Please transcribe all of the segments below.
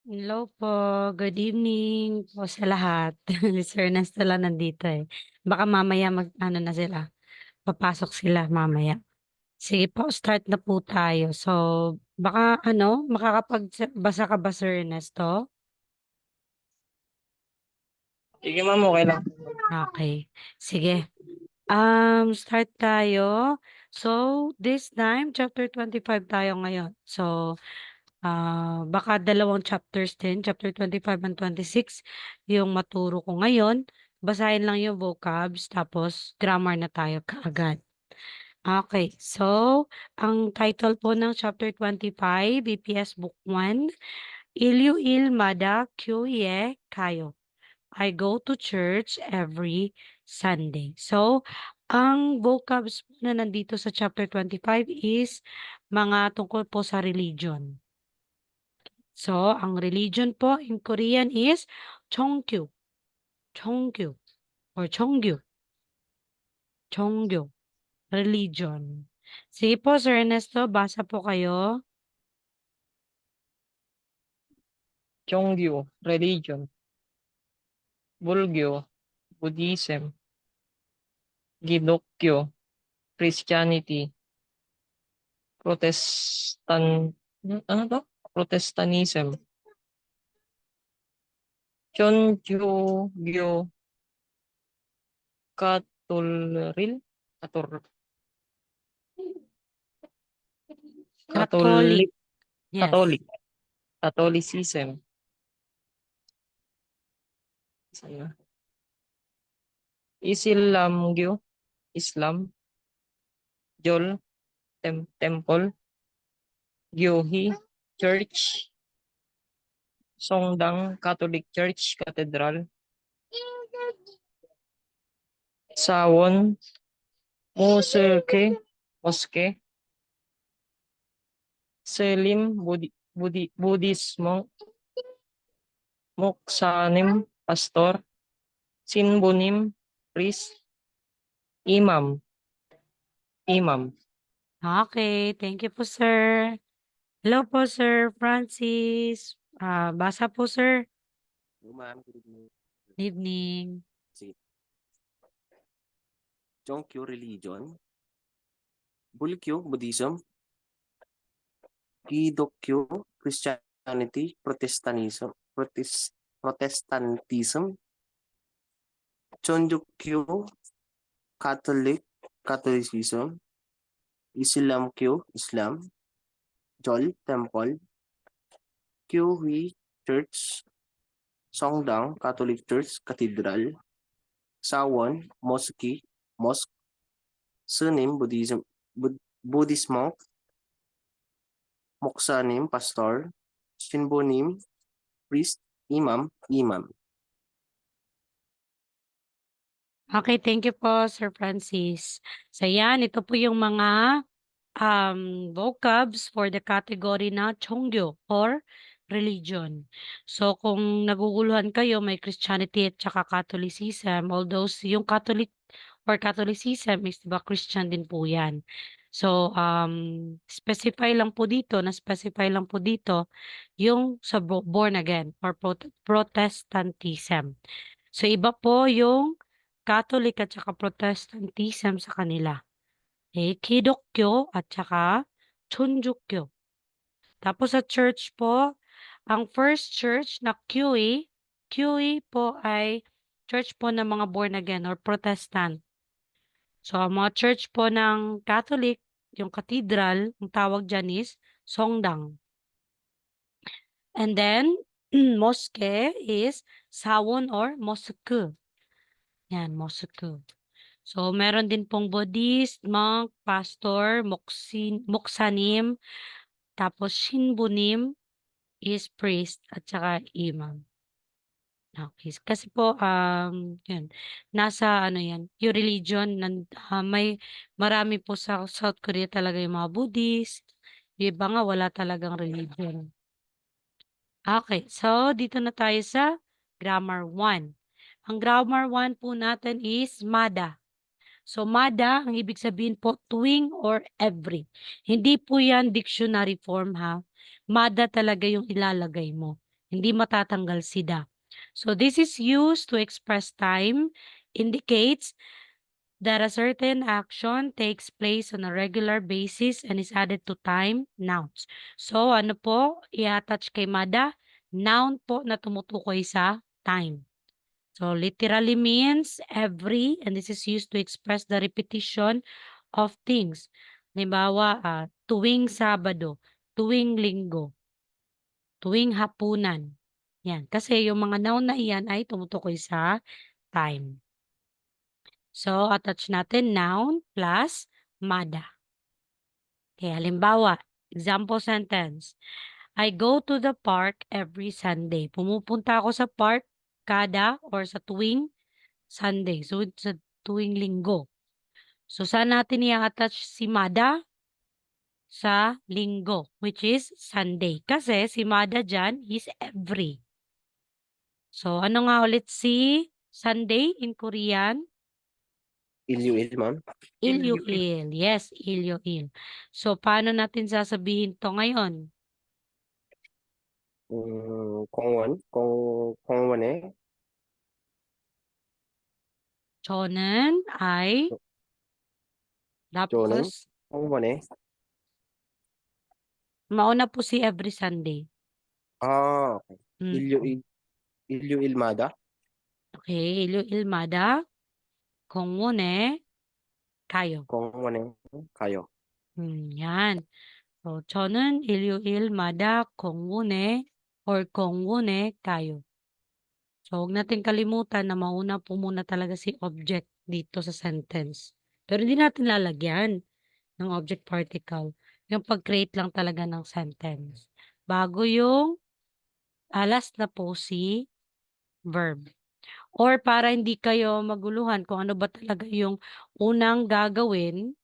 Hello po, good evening po sa lahat. Sir Ernesto lang nandito eh. Baka mamaya ano na sila, papasok sila mamaya. Sige po, start na po tayo. So, baka makakapagbasa ka ba Sir Ernesto? Sige ma'am, okay lang. Okay, sige. Start tayo. So, this time, chapter 25 tayo ngayon. So, baka dalawang chapters din, chapter 25 and 26, yung maturo ko ngayon. Basahin lang yung vocabs, tapos grammar na tayo kaagad. Okay, so, ang title po ng chapter 25, BPS Book 1, Ilyu Mada Kyoye Kayo. I go to church every Sunday. So, ang vocabs na nandito sa chapter 25 is mga tungkol po sa religion. So, ang religion po in Korean is Chongkyu. Chongkyu or Chongkyu. Chongkyu. Religion. Sige po, Sir Ernesto, basa po kayo. Chongyu, religion. Bulgyo, Buddhism. Gidokyo, Christianity. Ano to? Protestantism. Chonjugyo, Katolril, Kator, Catholic. Catholic, Yes. Catholic, Catholicism. Sana. Islamgyo, Islam. Jol, Temple. Gyohi, Church. Songdang, Catholic Church, Cathedral. Sawon, Mosque. Selim, Buddhismo. Moksanim, Pastor. Sinbunim, Priest. Imam. Okay, thank you po, sir. Hello po, Sir Francis. Basa po, sir. Hello, ma'am. Good evening. Evening. Sige. Chongkyo religion, Bulkyo Buddhism, Gidokyo Christianity, Protestantism, Chonjukyo Catholicism, Islam, Jol Temple, Kyuhui Church, Songdang Catholic Church Cathedral, Sawon Mosque, Sunim Buddhismo, Moksanim Pastor, Shinbonim Priest, Imam. Okay, thank you po, Sir Francis. So yan, ito po yung mga vocabs for the category na Chongyo or religion. So kung naguguluhan kayo, may Christianity at saka Catholicism, although yung Catholic or Catholicism is diba Christian din po yan. So specify lang po dito yung sa born again or Protestantism. So iba po yung Catholic at saka Protestantism sa kanila. Kidokyo at saka Chonjukyo. Tapos sa church po, ang first church na QE po ay church po ng mga born again or Protestant. So, ang mga church po ng Catholic, yung cathedral, ang tawag dyan is Songdang. And then, mosque is Sawon or Mosque. Yan, Mosque. So, meron din pong Buddhist, monk, pastor, muksanim, tapos Shinbunim is priest at saka imam. Okay. Kasi po, yun, nasa ano yan, yung religion, marami po sa South Korea talaga yung mga Buddhist, yung iba nga wala talagang religion. Okay, so dito na tayo sa grammar 1. Ang grammar 1 po natin is mada. So, mada, ang ibig sabihin po, tuwing or every. Hindi po yan dictionary form ha. Mada talaga yung ilalagay mo. Hindi matatanggal si da. So this is used to express time, indicates that a certain action takes place on a regular basis and is added to time, nouns. So ano po, i-attach kay Mada, noun po na tumutukoy sa time. So literally means every, and this is used to express the repetition of things. Halimbawa, tuwing Sabado, tuwing Linggo, tuwing hapunan. Yan. Kasi yung mga noun na iyan ay tumutukoy sa time. So, attach natin noun plus Mada. Okay, halimbawa, example sentence. I go to the park every Sunday. Pumupunta ako sa park kada or sa tuwing Sunday. So, sa tuwing linggo. So, saan natin i-attach si Mada? Sa linggo, which is Sunday. Kasi si Mada dyan is every. So, ano nga ulit si Sunday in Korean? Ilyu-il, ma'am. Ilyo-il. Yes, ilyo-il. So, paano natin sasabihin to ngayon? Kongwon, Chonen ay Jonen, tapos Kongwon. mauna po si every Sunday. Okay. Mm. Ilyu-il Mada. Okay, ilyo-il mada. Kongwone kayo. Kongwon kayo. Yan. So, 저는 일요일마다 공원에 or 공원에 가요. So, huwag natin kalimutan na mauna po muna talaga si object dito sa sentence. Pero hindi natin lalagyan ng object particle. Yung pag-create lang talaga ng sentence. Bago yung last na po si verb. Or para hindi kayo maguluhan kung ano ba talaga yung unang gagawin,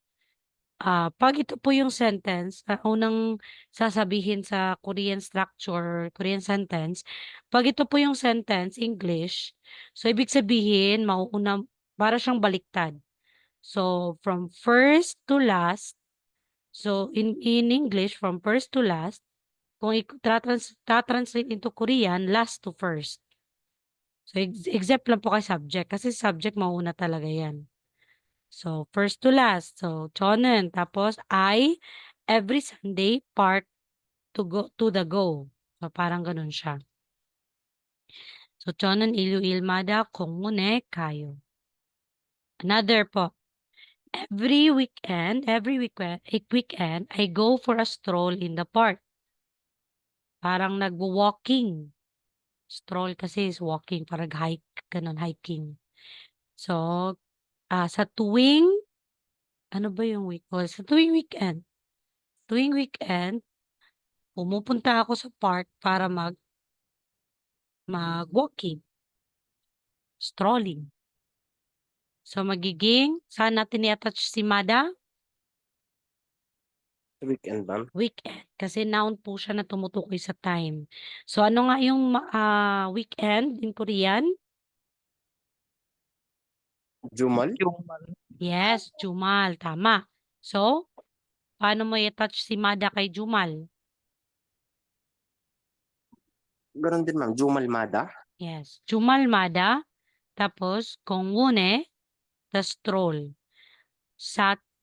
pag ito po yung sentence, unang sasabihin sa Korean structure, Korean sentence, pag ito po yung sentence, English, so ibig sabihin, mauuna, para siyang baliktad. So, from first to last, so in English, from first to last, kung tatranslate into Korean, last to first. So, except lang po kay subject, kasi subject mauuna talaga yan. So, first to last. So, 저는 tapos I every Sunday park to go to the go. So, parang ganun siya. So, 저는 일요일마다 공원에 가요. Another po. Every weekend, I go for a stroll in the park. Parang nagwo-walking. Stroll kasi is walking, parang hike, ganun, hiking. So, sa tuwing, ano ba yung week? Well, sa tuwing weekend, pumupunta ako sa park para mag-walking, strolling. So, magiging, saan natin i-attach si Mada? Weekend, ma'am. Weekend. Kasi noun po siya na tumutukoy sa time. So, ano nga yung weekend in Korean? Jumal. Yes, Jumal. Tama. So, paano mo i-attach si Mada kay Jumal? Ganon din, ma'am. Jumal Mada. Yes, Jumal Mada. Tapos, 공원에 the stroll.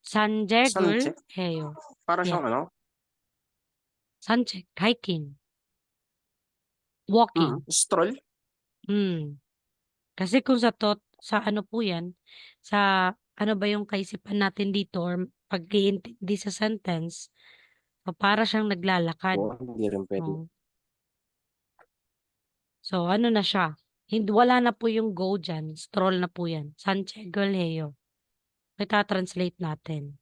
산책을 Sancheck. 해요. Para Yes, siyang ano? 산책, hiking, walking. Stroll. Hmm. Kasi kung sa ano po 'yan, sa ano ba yung kaisipan natin dito or pag-iintindi sa sentence, so para siyang naglalakad, Hindi rin pwede. oh. So ano na siya, wala na po yung go diyan, stroll na po 'yan, 산책을 해요. Ita-translate natin.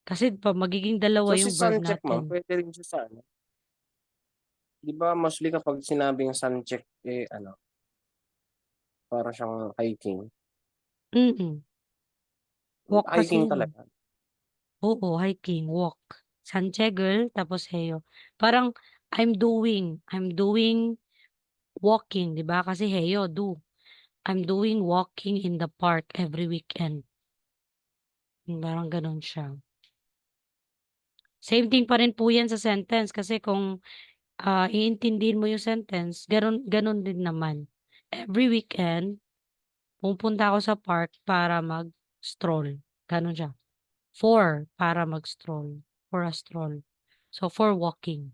Kasi magiging dalawa So si yung verb Sancheck, ma'am, natin. pwede rin siya sa ano? Di ba mostly kapag sinabing Sancheck, ano, para siyang hiking. Mm. Walk kasi Hiking 'yan, eh. talaga. Oo, hiking, walk. 산책을 tapos 해요. Parang I'm doing walking, 'di ba? Kasi heyo, do. I'm doing walking in the park every weekend. Parang gano'n siya. Same thing pa rin po 'yan sa sentence kasi kung iintindihin mo yung sentence, ganun din naman. Every weekend, pumupunta ako sa park para mag-stroll. Ganun siya. Para mag-stroll. For a stroll. So, for walking.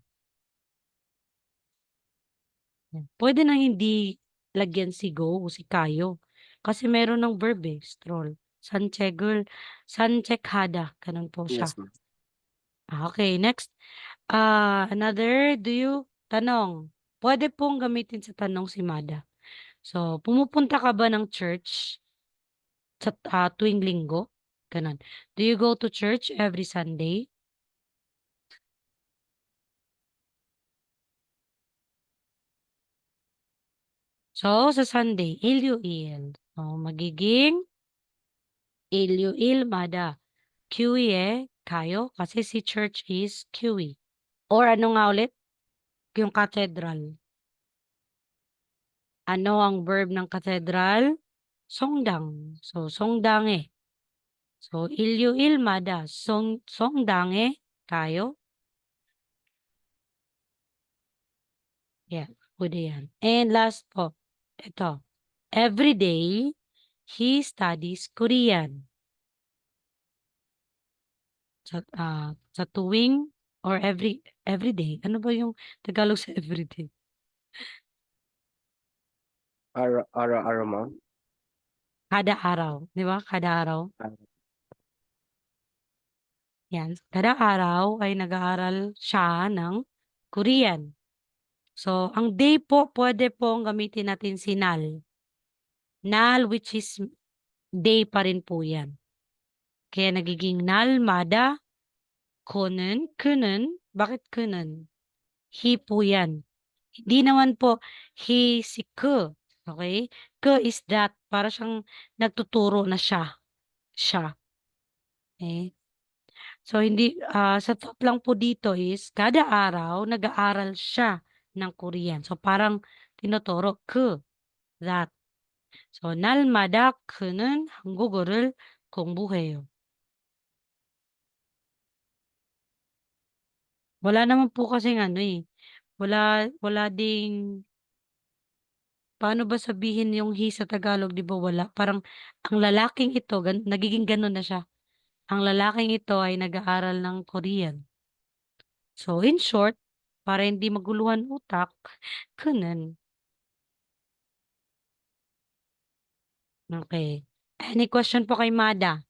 Yan. Pwede na hindi lagyan si go o si kayo. Kasi meron ng verb stroll. Sanchekhada. Ganun po siya. Yes, ma'am. Okay, next. Tanong. Pwede pong gamitin sa tanong si Mada. So, pumupunta ka ba ng church sa tuwing linggo? Ganun. Do you go to church every Sunday? So, sa Sunday, il. So, magiging il, Mada. QE, kayo, kasi si church is QE. Or ano nga ulit? Yung cathedral. Ano ang verb ng cathedral? Songdang. So, songdange. So, Mada. Songdange, kayo. Yeah, pwede yan. And last po, ito. Every day, he studies Korean. Sa tuwing or every day. Ano ba yung Tagalog sa everyday? Araw-araw, ma'am. Kada araw, di ba? Kada araw. Yan. Kada araw ay nag-aaral siya ng Korean. So, ang day po, pwede pong gamitin natin si nal. Nal, which is day pa rin po yan. Kaya nagiging nalmada, kenen. Bakit kenen? He po yan. Hindi naman po he si ke. Okay? Ke is that. Para siyang nagtuturo na siya. Siya. Okay? So, sa top lang po dito is, kada araw, nag-aaral siya ng Korean. So, parang tinuturo that. So, 날마다 그는 한국어를 공부해요. Wala naman po kasing wala ding, paano ba sabihin yung he sa Tagalog, 'di ba wala? Parang ang lalaking ito, nagiging gano'n na siya. Ang lalaking ito ay nag-aaral ng Korean. So, in short, para hindi maguluhan utak, 그는. Okay. Any question po kay Mada?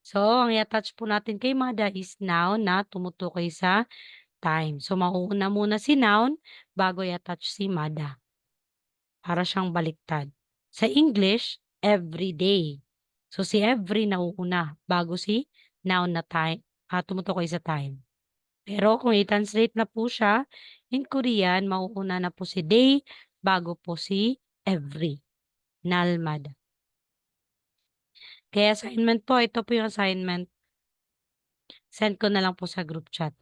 So, ang i-attach po natin kay Mada is noun na tumutukoy sa time. So, mauuna muna si noun bago i-attach si Mada. Para siyang baliktad. Sa English, everyday. So, si every nauuna bago si noun na time, tumutukoy sa time. Pero kung i-translate na po siya, in Korean, mauuna na po si day bago po si every. Nalmada. Kaya assignment po, ito po yung assignment. Send ko na lang po sa group chat.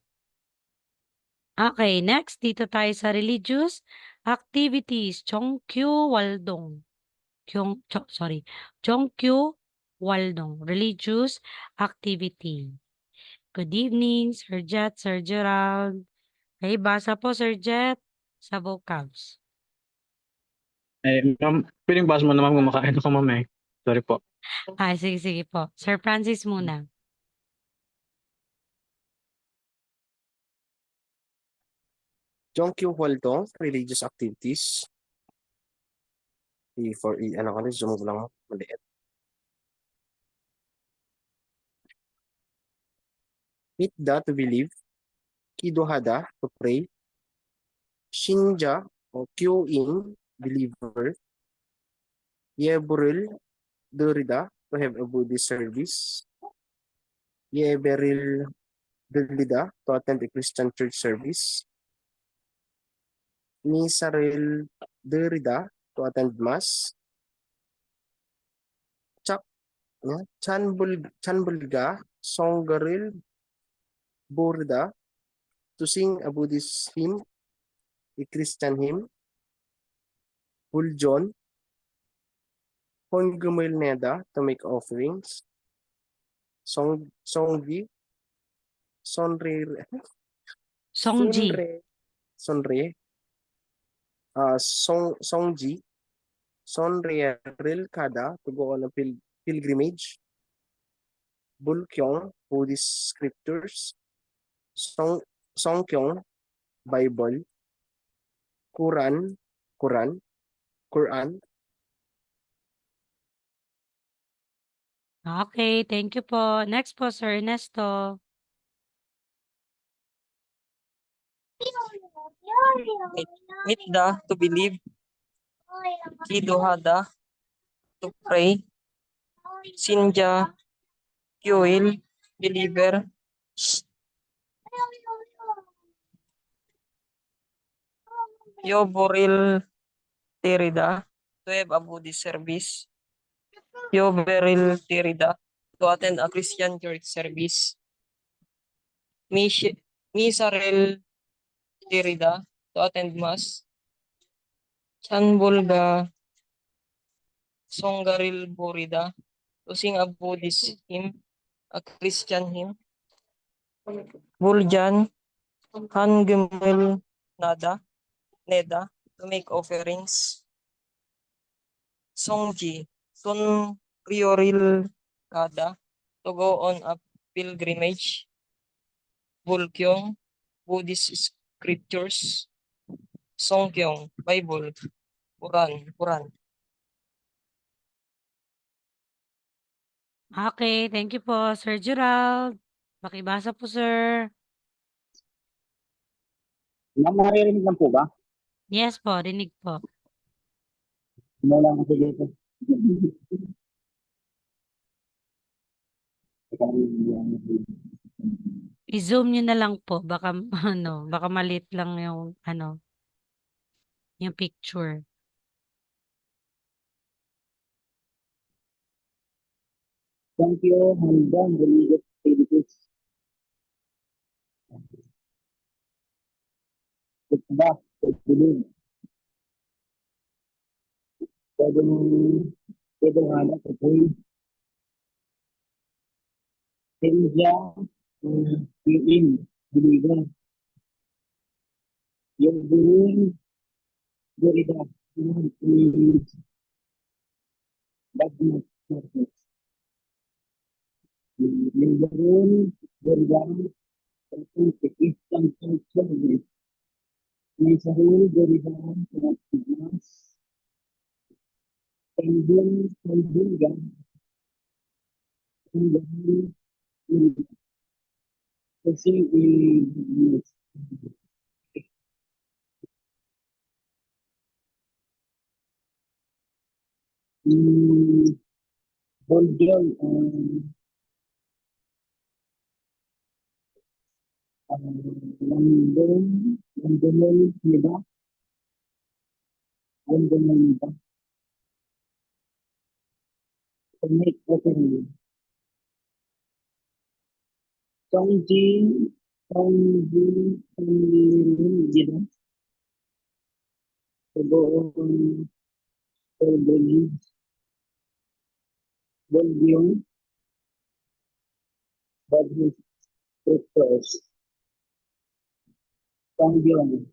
Okay, next, dito tayo sa religious activities. Chongkyu Waldong. Chongkyu Waldong. Religious activity. Good evening, Sir Jet, Sir Gerald. Okay, basa po, Sir Jet, sa vocabs. Ma'am, pwedeng basa mo naman kumakain ako, ma'am eh. Sorry po. Sige po. Sir Francis muna. Jongkyu Hwaldong, religious activities. Ano ko rin, zoom ko lang, maliit. Mitda, to believe. Kidohada, to pray. Shinja, o Kyo-in, believer. Yeburil, Durida, to have a Buddhist service. Yeberil, Durida, to attend a Christian church service. Nisaril, Durida, to attend mass. Chanbulga, Songgaril, Burda, to sing a Buddhist hymn, a Christian hymn. Huljon, Hongumilneda, to make offerings. Songji, Songji. Sonre, Songji, Sonreal Kada, to go on a pilgrimage, Bulkyong, Buddhist scriptures, Songkyong, Bible, Quran, Quran, Quran. Okay, thank you po. Next po, Sir Ernesto. Mitda, to believe. Kidohada, to pray. Sinja, Kyoil, believer. Yoboril, Terida, to have a Buddhist service. Yoberil, Terida, to attend a Christian church service. Misarel, Terida, to attend mass. Chanbulga, Songaril, Borida, to sing a Buddhist hymn, a Christian hymn. Buljan, Hangumil, Neda, to make offerings. Songji, Sun Prioril Kada, to go on a pilgrimage. Bulkyong, Buddhist scriptures. Songkyong, Bible. Quran. Okay, thank you po, Sir Gerald. Pakibasa po, sir. Ma'am, maririnig lang po ba? Yes po, rinig po. Mula kasi dito. I-zoom nyo na lang po. Baka, baka maliit lang yung picture. Thank you, Hamdan, religious activities. Diba? Pagdilim. Pwedeng hanap sa pool. India, in, believer. Yung buong Florida, yung buong Florida, Eastern Service. May sarili Florida, Pilipinas, Kandungan, kasi Bolgel, London, diba? London, diba? Connect offering. Songji, diba? Bolgel, Bolgel, Bolgel, Scriptures, Songgyong,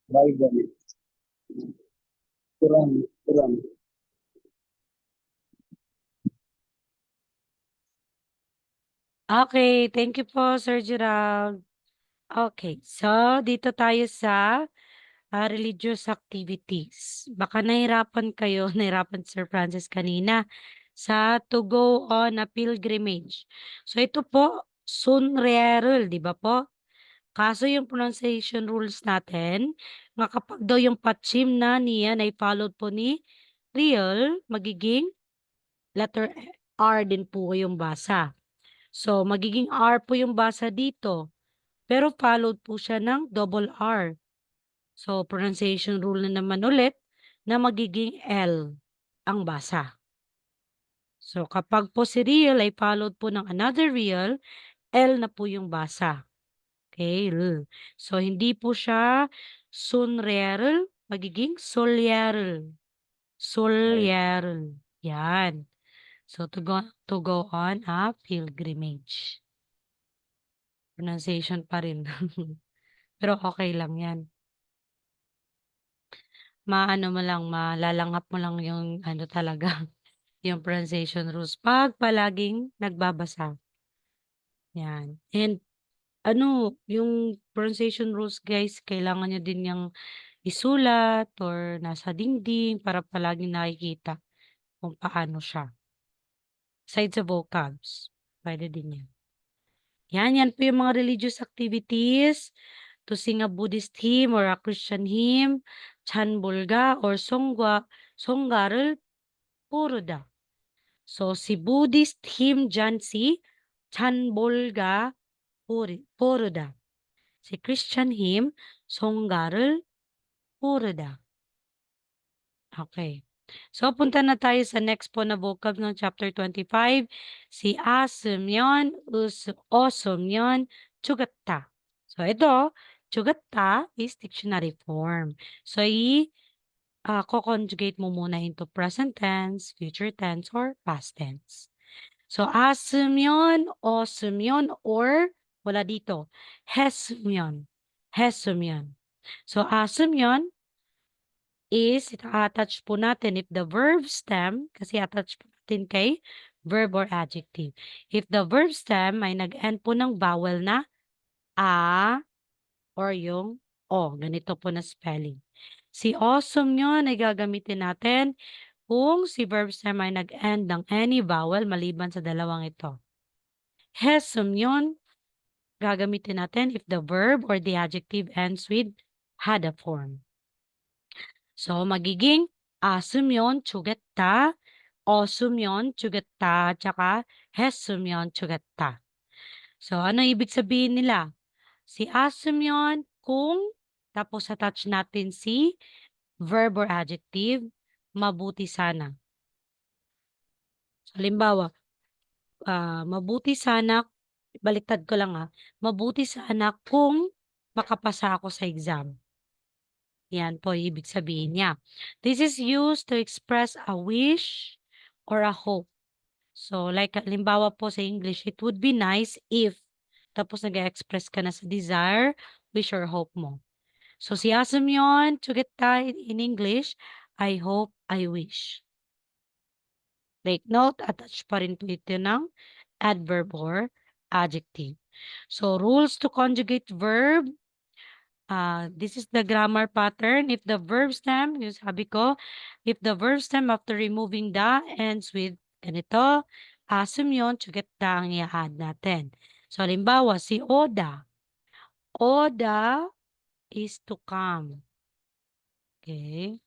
Bible, Quran. Okay, thank you po, Sir Gerald. Okay, so dito tayo sa religious activities. Baka nahirapan kayo, nahirapan Sir Francis kanina sa to go on a pilgrimage. So ito po, sunreal, di ba po? Kaso yung pronunciation rules natin, nga kapag daw yung patsim na niyan ay followed po ni real, magiging letter R din po yung basa. So, magiging R po yung basa dito. Pero followed po siya ng double R. So, pronunciation rule na naman ulit na magiging L ang basa. So, kapag po si real ay followed po ng another real, L na po yung basa. Okay, L. So, hindi po siya sunreal, magiging solyeral. Solyeral. Yan. So, to go on a pilgrimage. Pronunciation pa rin. Pero okay lang yan. Maano mo lang, malalanghap mo lang yung ano talaga, yung pronunciation rules 'pag palaging nagbabasa. Yan. And ano, yung pronunciation rules guys, kailangan niyo din yang isulat or nasa dingding para palaging nakikita kung paano siya. Aside sa vocabs, puwede din yan. Yan po yung mga religious activities, to sing a Buddhist hymn or a Christian hymn, Chanbolga or Songga를 부르다. So, si Buddhist hymn dyan si Chanbolga 부르다. Si Christian hymn, Songga를 부르다. Okay. So, punta na tayo sa next po na vocab ng chapter 25. Si as으면, os으면, 죽었다. So, ito, 죽었다 is dictionary form. So, ko-conjugate mo muna into present tense, future tense, or past tense. So, as으면, os으면, or wala dito, 했으면, 했으면. So, as으면 is ita-attach po natin if the verb stem, kasi attach po natin kay verb or adjective. If the verb stem ay nag-end po ng vowel na a or yung o, ganito po na spelling. Si awesome yun ay gagamitin natin kung si verb stem ay nag-end ng any vowel maliban sa dalawang ito. Handsome yun, gagamitin natin if the verb or the adjective ends with had a form. So, magiging as으면 주겠다, 없으면 주겠다, tsaka 했으면 주겠다. So, ano ibig sabihin nila? Si as으면 kung, tapos attach natin si verb or adjective, mabuti sana. So, halimbawa, mabuti sana, baliktad ko lang mabuti sana kung makapasa ako sa exam. Yan po ibig sabihin niya. This is used to express a wish or a hope. So, like, halimbawa po sa English, it would be nice if, tapos nag-express ka na sa desire, wish, or hope mo. So, si assume to get that in English, I hope, I wish. Take note, attach pa rin po ito ng adverb or adjective. So, rules to conjugate verb. This is the grammar pattern. If the verb stem, yung sabi ko, if the verb stem after removing the ends with ganito, assume yun, tsuget da ang i-add natin. So, halimbawa, si Oda. Oda is to come. Okay?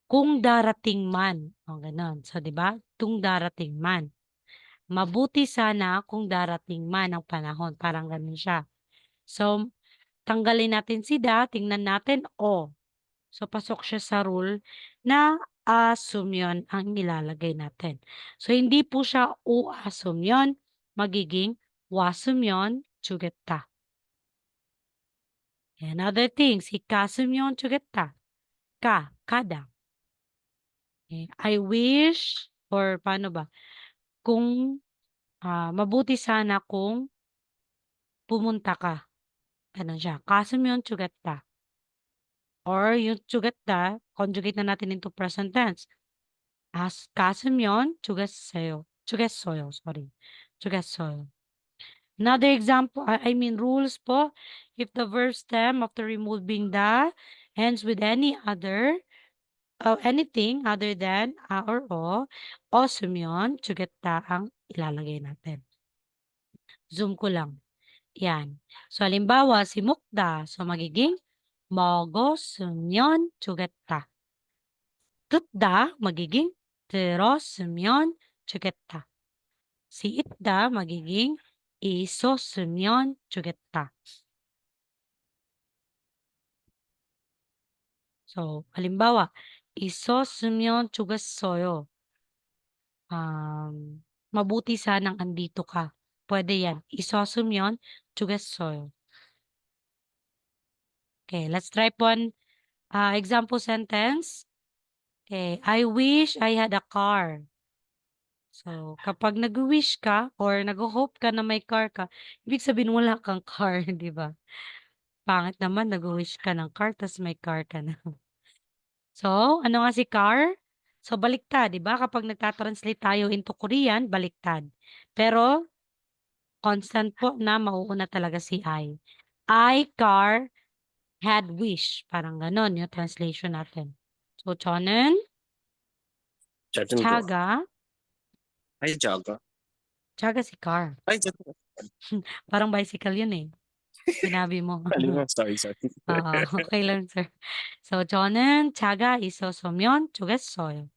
Kung darating man. O, ganun. So, di ba? Kung darating man. Mabuti sana kung darating man ang panahon. Parang ganun siya. So, tanggalin natin si da, tingnan natin o. So, pasok siya sa rule na assume yun ang ilalagay natin. So, hindi po siya assume yun, magiging wasum yun, 주겠다. Another thing, si kasum yun, 주겠다. Kada. Okay. I wish, or paano ba? Kung mabuti sana kung pumunta ka. Ganun siya. Kasum yun, 주겠다. Or yung 주겠다, conjugate na natin into present tense. 갔으면 주겠어요. sorry. 주겠어요. Another example, I mean rules po. If the verb stem after removing the ends with any other, anything other than a or o, os으면 주겠다 ang ilalagay natin. Zoom ko lang. Yan. So, halimbawa, si Mukda. So, magiging 먹었으면 주겠다. 듣다 magiging 들었으면 좋겠다. Si itda magiging 있었으면 좋겠다. So, halimbawa, 있었으면 좋겠어요. Mabuti sanang andito ka. Pwede yan. 있었으면 좋겠어요. Okay, let's try one example sentence. Okay, I wish I had a car. So, kapag nag-wish ka or nag-hope ka na may car ka, ibig sabihin wala kang car, di ba? Pangit naman nag-wish ka ng car tas may car ka na. So, ano nga si car? So, baliktad, 'di ba? Kapag nagta-translate tayo into Korean, baliktad. Pero constant po na mauuna talaga si I. car had wish. Parang gano'n yung translation natin. So, 저는 Judging ko. 차가, Ay, Jaga. 차가 si car. Ay, Jaga. Parang bicycle yun eh. Sinabi mo. Kalimang, sorry. Oo, okay lang, sir. So, 저는 차가 있었으면 좋겠어요.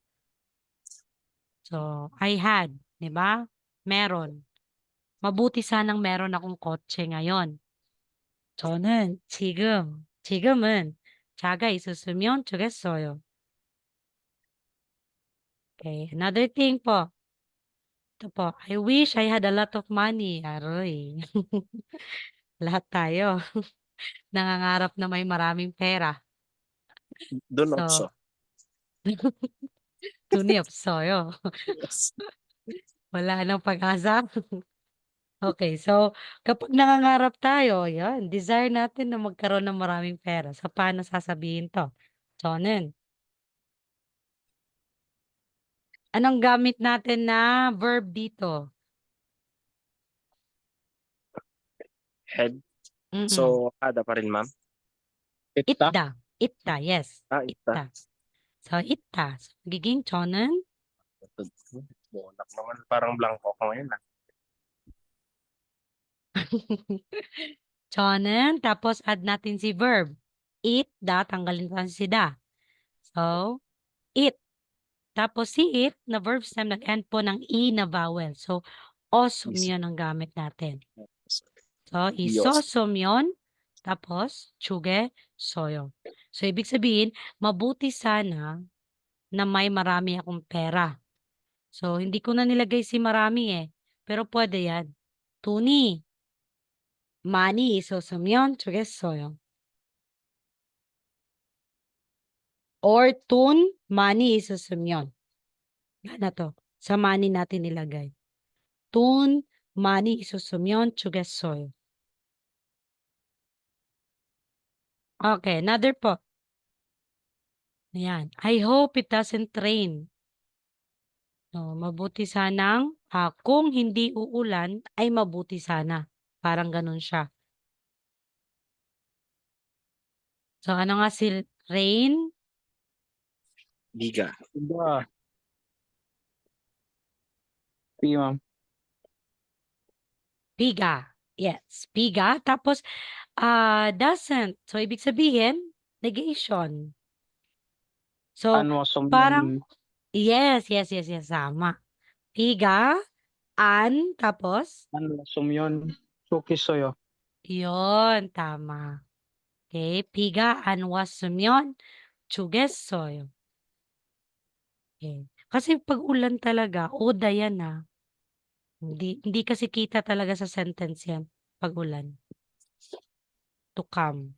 So, I had, 'di ba? Meron. Mabuti sanang meron akong kotse ngayon. 저는 지금은 차가 있었으면 좋겠어요. Okay, another thing po. Ito po, I wish I had a lot of money. Aroy. Lahat tayo. Nangangarap na may maraming pera. Doon So, also. 돈이 없어요. Yes. Wala nang pag-asa. Okay, so kapag nangangarap tayo, yan, desire natin na magkaroon ng maraming pera. So, paano sasabihin 'to? 저는 anong gamit natin na verb dito? Head. Mm. So, kada pa rin, ma'am. Itta. Itda, yes. Ita. Itda. So, itda. So, magiging 저는 Bonak naman. Parang blanco ko ngayon. 저는 tapos add natin si verb. Itda, tanggalin natin si da. So, it. Tapos si it na verb stem nag-end po ng e na vowel. So, awesome Yes. yun ang gamit natin. So, Diyos. isosomyon, tapos soyo. So, ibig sabihin, mabuti sana na may marami akong pera. So, hindi ko na nilagay si marami eh. Pero pwede yan. 돈이 많이 있었으면 좋겠어요. Or 돈 많이 있었으면. Yan na to. Sa money natin nilagay. 돈 많이 있었으면 좋겠어요. Okay, another po. Ayan. I hope it doesn't rain. No, mabuti sanang, kung hindi uulan, ay mabuti sana. Parang ganun siya. So, ano nga si rain? Biga. Iba. P, ma'am. Piga. Yes, piga. Tapos, doesn't. So, ibig sabihin, negation. So, Anwasom parang, yun. yes. Sama. Piga, tapos, Anwasom yun. Sukisoyo. yon tama. Okay, piga 안 왔으면 좋겠어요. Okay. Kasi pag ulan talaga, oda yan Hindi kasi kita talaga sa sentence yan, pag ulan. To come.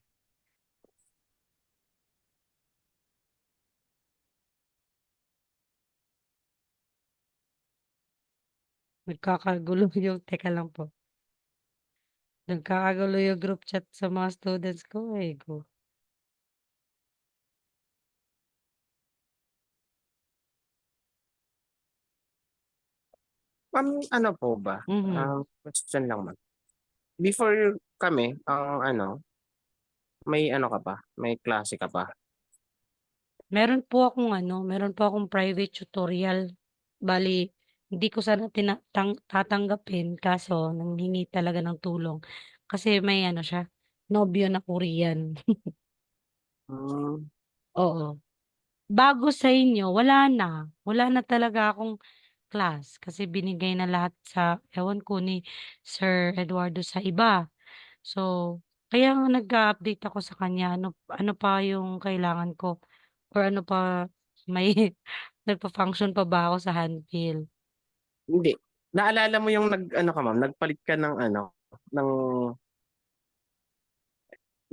Nagkakagulo yung, teka lang po. Nagkakagulo yung group chat sa mga students ko go. Ma'am, ano po ba? Mhm. Question lang, ma'am. Before kami, may ano ka pa? May klase ka pa? Meron po akong private tutorial. Bali, hindi ko sana tatanggapin kaso nanghingi talaga ng tulong. Kasi may siya, nobyo na Korean. Hmm. Oo. Bago sa inyo, wala na talaga akong class kasi binigay na lahat sa ewan ko ni Sir Eduardo sa iba. So, kaya nga nag-a-update ako sa kanya ano ano pa yung kailangan ko or ano pa may nagfa-function pa ba ako sa handbill. Hindi. Naalala mo yung ano ka, ma'am, nagpalit ka ng ng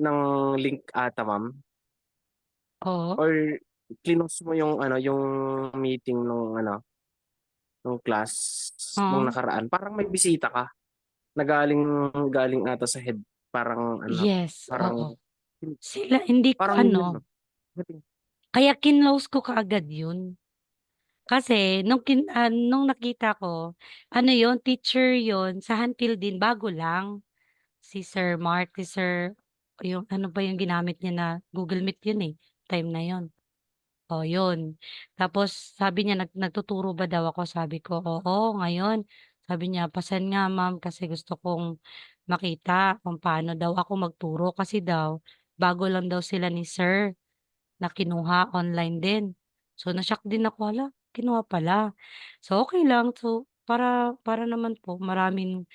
ng link ata, ma'am? Oo, Or close mo yung yung meeting nung class nung oo. nakaraan? Parang may bisita ka na galing ata sa head. parang ano, Yes, oo. parang Sila hindi ko parang yun yun, ano, ma'am. kaya kinlose ko kaagad yun. Kasi nung nakita ko, ano yun, teacher yun sa Hantil din, bago lang. Si Sir Mark, si Sir, yung ano ba yung ginamit niya na Google Meet yun eh, time na yun. Oh, yun. Tapos sabi niya, nagtuturo ba daw ako? Sabi ko, oo, ngayon. Sabi niya, pasan nga ma'am kasi gusto kong makita kung paano daw ako magturo kasi daw, bago lang daw sila ni Sir na kinuha online din. So, na-shock din ako, hala, kinuha pala. So, okay lang. So, para naman po maraming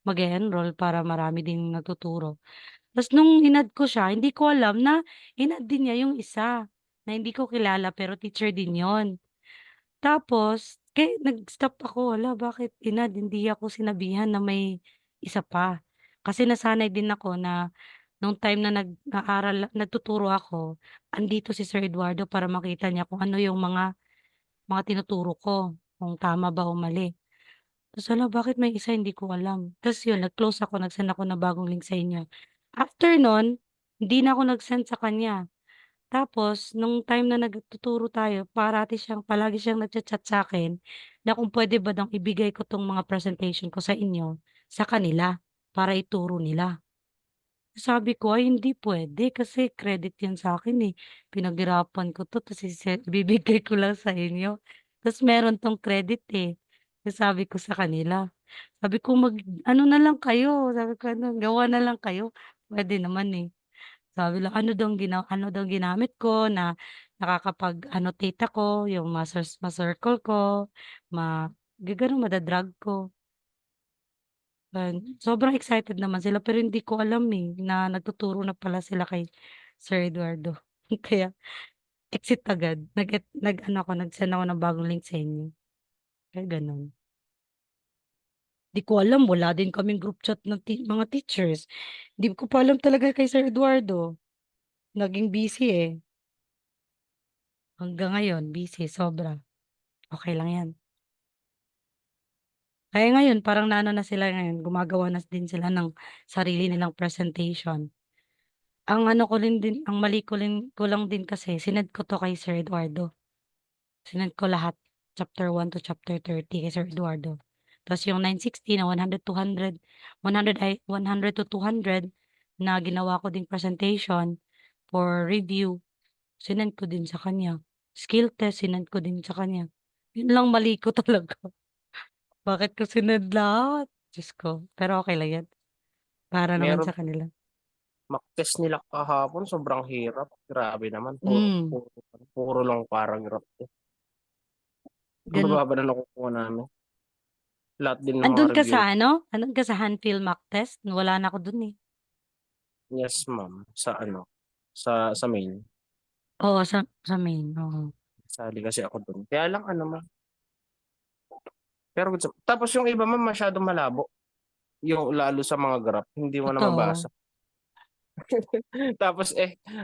mag-e-enroll para marami ding nagtuturo. Tas nung in-add ko siya, hindi ko alam na in-add din niya yung isa na hindi ko kilala pero teacher din yon. Tapos nag-stop ako, hala bakit in-add, hindi ako sinabihan na may isa pa. Kasi nasanay din ako na nung time na nagtuturo ako, andito si Sir Eduardo para makita niya kung ano yung mga tinuturo ko, kung tama ba o mali. Tas hala bakit may isa hindi ko alam. Tas yun nag-close ako, nag-send ako ng bagong link sa inyo. After nun, hindi na ako nag-send sa kanya. Tapos nung time na nagtuturo tayo, palagi siyang nagcha-chat sa'kin na kung puwede ba daw ibigay ko 'tong mga presentation ko sa inyo, sa kanila para ituro nila. Sabi ko, "Ay hindi puwede kasi credit 'yan sa'kin, eh. Pinaghirapan ko 'to ta's ibibigay ko lang sa inyo. Ta's meron 'tong credit, eh." Ta's sabi ko sa kanila, sabi ko, "Mag-ano na lang kayo," sabi ko ano, "gawa na lang kayo, puwede naman, eh." Sabi lang, ano daw ginamit ko na nakakapag-annotate ako, yung ma-circle ko, gaganon mada-drag ko. Sobrang excited naman sila pero hindi ko alam, eh, na nagtuturo na pala sila kay Sir Eduardo. Kaya exit agad, nag-ano ako, nag-send ako ng bagong link sa inyo, kaya gano'n. 'Di ko alam, wala din kaming group chat ng mga teachers. 'Di ko pa alam talaga kay Sir Eduardo, naging busy, eh. Hanggang ngayon busy sobra, okey lang 'yan. Kaya ngayon parang naano na sila ngayon, gumagawa na din sila ng sarili nilang presentation. Ang ano ko rin din, ang mali ko lang din kasi sinend ko 'to kay Sir Eduardo. Sinend ko lahat, chapter 1 to chapter 30 kay Sir Eduardo. Tas yung 960 na 100, 200, 100 to 200 na ginawa ko ding presentation for review, sinend ko din sa kanya. Skill test sinend ko din sa kanya. Yun lang mali ko talaga. Bakit ko sinend lahat? Diyos ko, pero okey lang 'yan, para naman Meron sa kanila. mock test nila kahapon sobrang hirap. Grabe naman Hmm, puro lang paragraph, eh. Ang gan bababa na nakukuha namin. Lahat din ng mga andun ka review. sa ano, andun ka sa Hanfield mock test? Wala na ako dun, eh. Yes, ma'am. Sa ano, sa main. Oo, sa main, oo. Sali kasi ako dun. Kaya lang ano, ma'am. Pero tapos yung iba, ma'am, masyadong malabo. Yung lalo sa mga graph, hindi mo na Totoo. mabasa. Tapos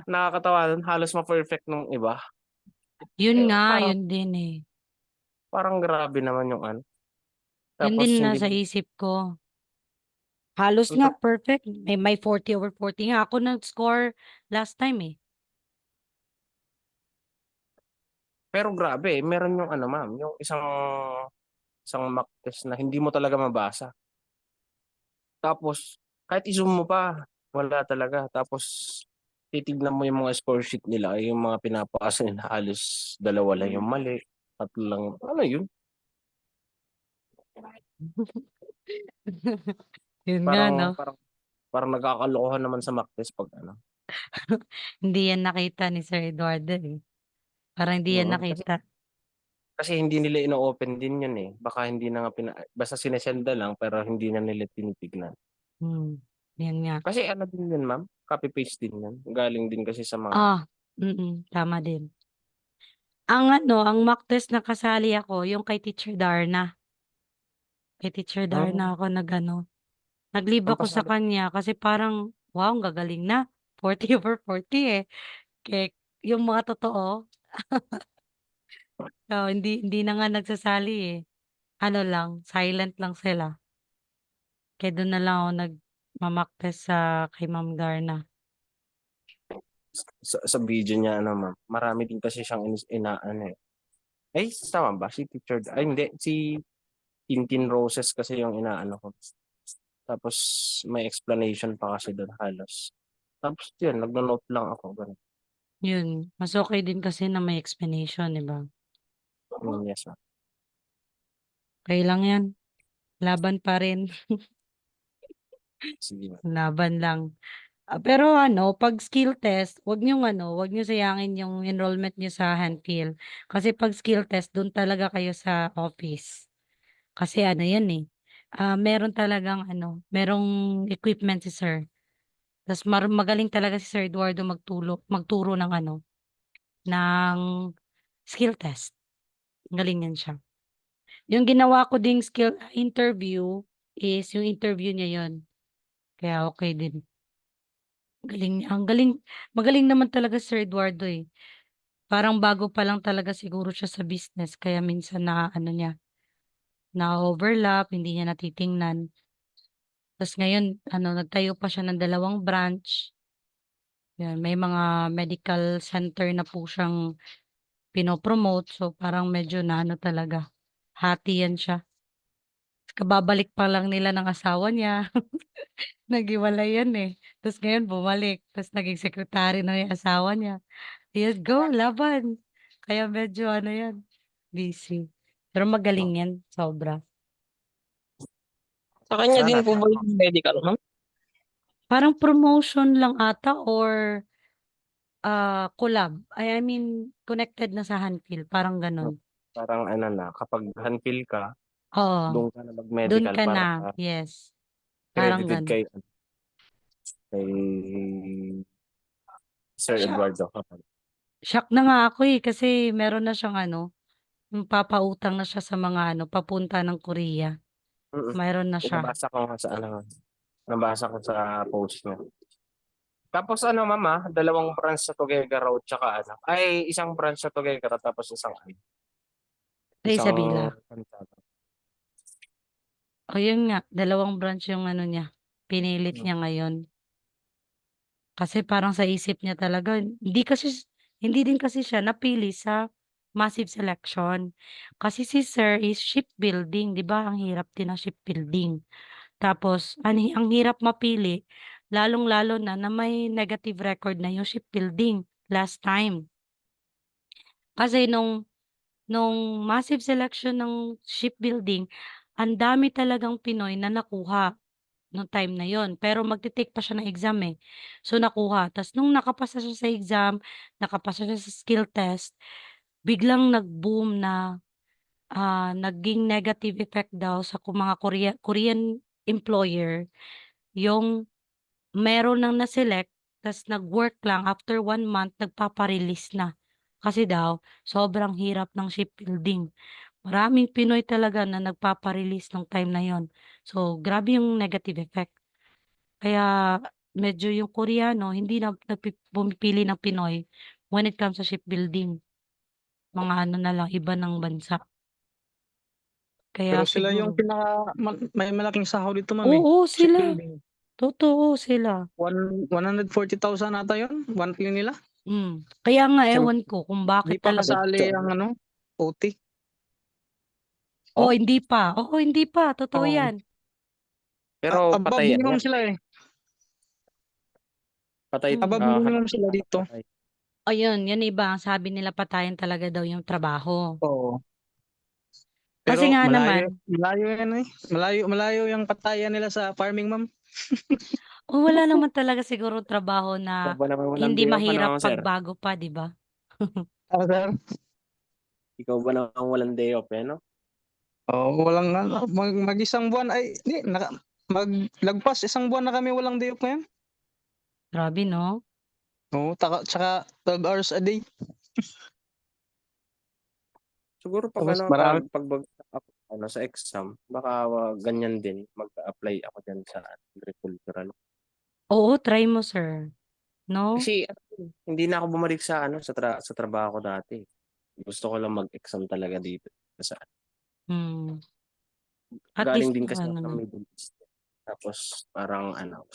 nakakatawa dun, halos ma-perfect nung iba. Yun Eh, nga, parang yun din, eh. parang grabe naman yung ano. Yun Tapos din hindi nasa isip ko. Halos nga perfect, may 40/40 nga ako nag-score last time, eh. pero grabe, meron yung ano, ma'am, yung isang isang mock test na hindi mo talaga mabasa. Tapos kahit i-zoom mo pa, wala talaga. Tapos titignan mo yung mga score sheet nila, yung mga pinapasa nila, halos dalawa lang yung mali, tatlo lang. Ano yun? Yun nga, Parang 'no? parang parang nagkakalokohan naman sa mock test pag ano. Hindi yan nakita ni Sir Eduardo, eh. Parang hindi yan Kasi nakita. kasi hindi nila ino-open din yun, eh. Baka hindi na nga basta sinesenda lang pero hindi na nila tinitignan. Yan nga. Kasi ano din yun, ma'am, copy paste din yun. Galing din kasi sa mga Tama din. Ang ano, ang mock test na kasali ako yung kay Teacher Darna. Kay Teacher Darna ang ako nag-ano, nag-leave ang ako sa pasado. kanya kasi parang, wow, ang gagaling na, 40/40, eh. Kaya yung mga totoo, hindi na nga nagsasali, eh. Ano lang, silent lang sila. Kaya dun na lang ako ma-mock test kay Ma'am Darna. Sa video niya, ano, ma'am, marami din kasi siyang inaano eh. Ay, tama ba? Si Teacher, ay hindi, si Tintin Roses kasi yung inaano ko. Tapos may explanation pa kasi doon halos. Tapos yun, nagno-note lang ako. Ganun. Yun, mas okay din kasi na may explanation, di ba? Yes, ma'am. Okay lang yan. Laban pa rin. Sige, ma'am. Laban lang. Pero ano, pag skill test, wag niyo sayangin yung enrollment niyo sa Handfield. Kasi pag skill test, doon talaga kayo sa office. Kasi ano yan eh. Meron talagang ano, merong equipment si sir. Tapos magaling talaga si Sir Eduardo magturo ng ano, ng skill test. Galing yan siya. Yung ginawa ko ding skill interview is yung interview niya yon. Kaya okay din. Galing niya. Magaling naman talaga si Sir Eduardo eh. Parang bago pa lang talaga siguro siya sa business. Kaya minsan na ano niya, na overlap, hindi niya natitingnan. Tapos ngayon, ano, nagtayo pa siya ng 2 branch. Yan, may mga medical center na po siyang pinopromote. So parang medyo na ano talaga. Hati yan siya. Kababalik pa lang nila ng asawa niya. Naghiwalay yan eh. Tapos ngayon bumalik. Tapos naging sekretary na yung asawa niya. Yes, go, laban. Kaya medyo ano yan, busy. Pero magaling yan, sobra. Sa kanya din Sana. po ba yung medical, ma'am? Parang promotion lang ata or collab. I mean, connected na sa Handfield. Parang ganun. Parang ano na, kapag handpill ka, Oo, doon ka na dun mag-medical ka para na. Yes. Parang credited ganun. kay Sir Siya, Eduardo. shock na nga ako eh. Kasi meron na siyang ano, yung papautang na siya sa mga ano, papunta ng Korea. Mm-mm. Mayroon na siya. Nabasa ko nga sa ano, nabasa ko sa post niya. Tapos ano, mama, 2 branch sa Tuguegarao Road tsaka ano, ay isang branch sa Tuguegarao tapos isang ano, Sa isang Isabela. Kansada. O yun nga, 2 branch yung ano niya. Pinilit Hmm. niya ngayon. Kasi parang sa isip niya talaga, hindi din kasi siya napili sa massive selection. Kasi si Sir is shipbuilding, 'di ba? Ang hirap din ng shipbuilding. Tapos ang hirap mapili, lalong-lalo na may negative record na yung shipbuilding last time. Kasi nung massive selection ng shipbuilding, ang dami talagang Pinoy na nakuha nung time na yon. Pero magte-take pa siya ng exam eh. So nakuha. Tas nung nakapasa siya sa exam, nakapasa siya sa skill test, biglang nag-boom na naging negative effect daw sa mga Korean employer yung meron nang na-select tas nag-work lang after 1 month nagpapa-release na. Kasi daw sobrang hirap ng shipbuilding. Maraming Pinoy talaga na nagpapa-release nung time na yon. So grabe yung negative effect. Kaya medyo yung Koreano hindi na pumipili ng Pinoy when it comes sa shipbuilding. Mga ano na lang, iba ng bansa. Kaya Pero sila siguro yung may malaking sahod dito, ma'am eh. oo, sila. Shipbuilding. Totoo sila. 140,000 ata yun, monthly nila. Kaya nga Siyem ewan ko kung Di bakit pa talaga. kasali ang ano, OT. Oh, Oh, hindi pa. Oo, hindi pa. Totoo Oo. yan. pero Above patay minimum yan. sila eh. Patay, Above hanap minimum sila dito. patay. Ayun, yan iba. Ang sabi nila patayan talaga daw yung trabaho. Oo. Kasi Pero nga malayo, naman, malayo yan eh. Malayo yung patayan nila sa farming, ma'am. wala naman talaga siguro trabaho Ikaw na ba naman walang hindi day off, mahirap ano, sir? pagbago pa, di ba? Ah, sir? Ikaw ba naman walang day off, eh, no? Oo, walang ano, mag-isang buwan ay maglagpas 1 buwan na kami walang day off ngayon. Grabe, no? Oo, tsaka 12 hours a day. Siguro pag Tapos ano, marami. ako, ano, sa exam, baka ganyan din, mag-apply ako dyan sa agricultural. Oo, try mo, sir. No? Kasi hindi na ako bumalik sa ano sa trabaho ko dati. Gusto ko lang mag-exam talaga dito sa Hmm. At galing least, din kasi ako ano sa na. Middle East. Tapos parang ano,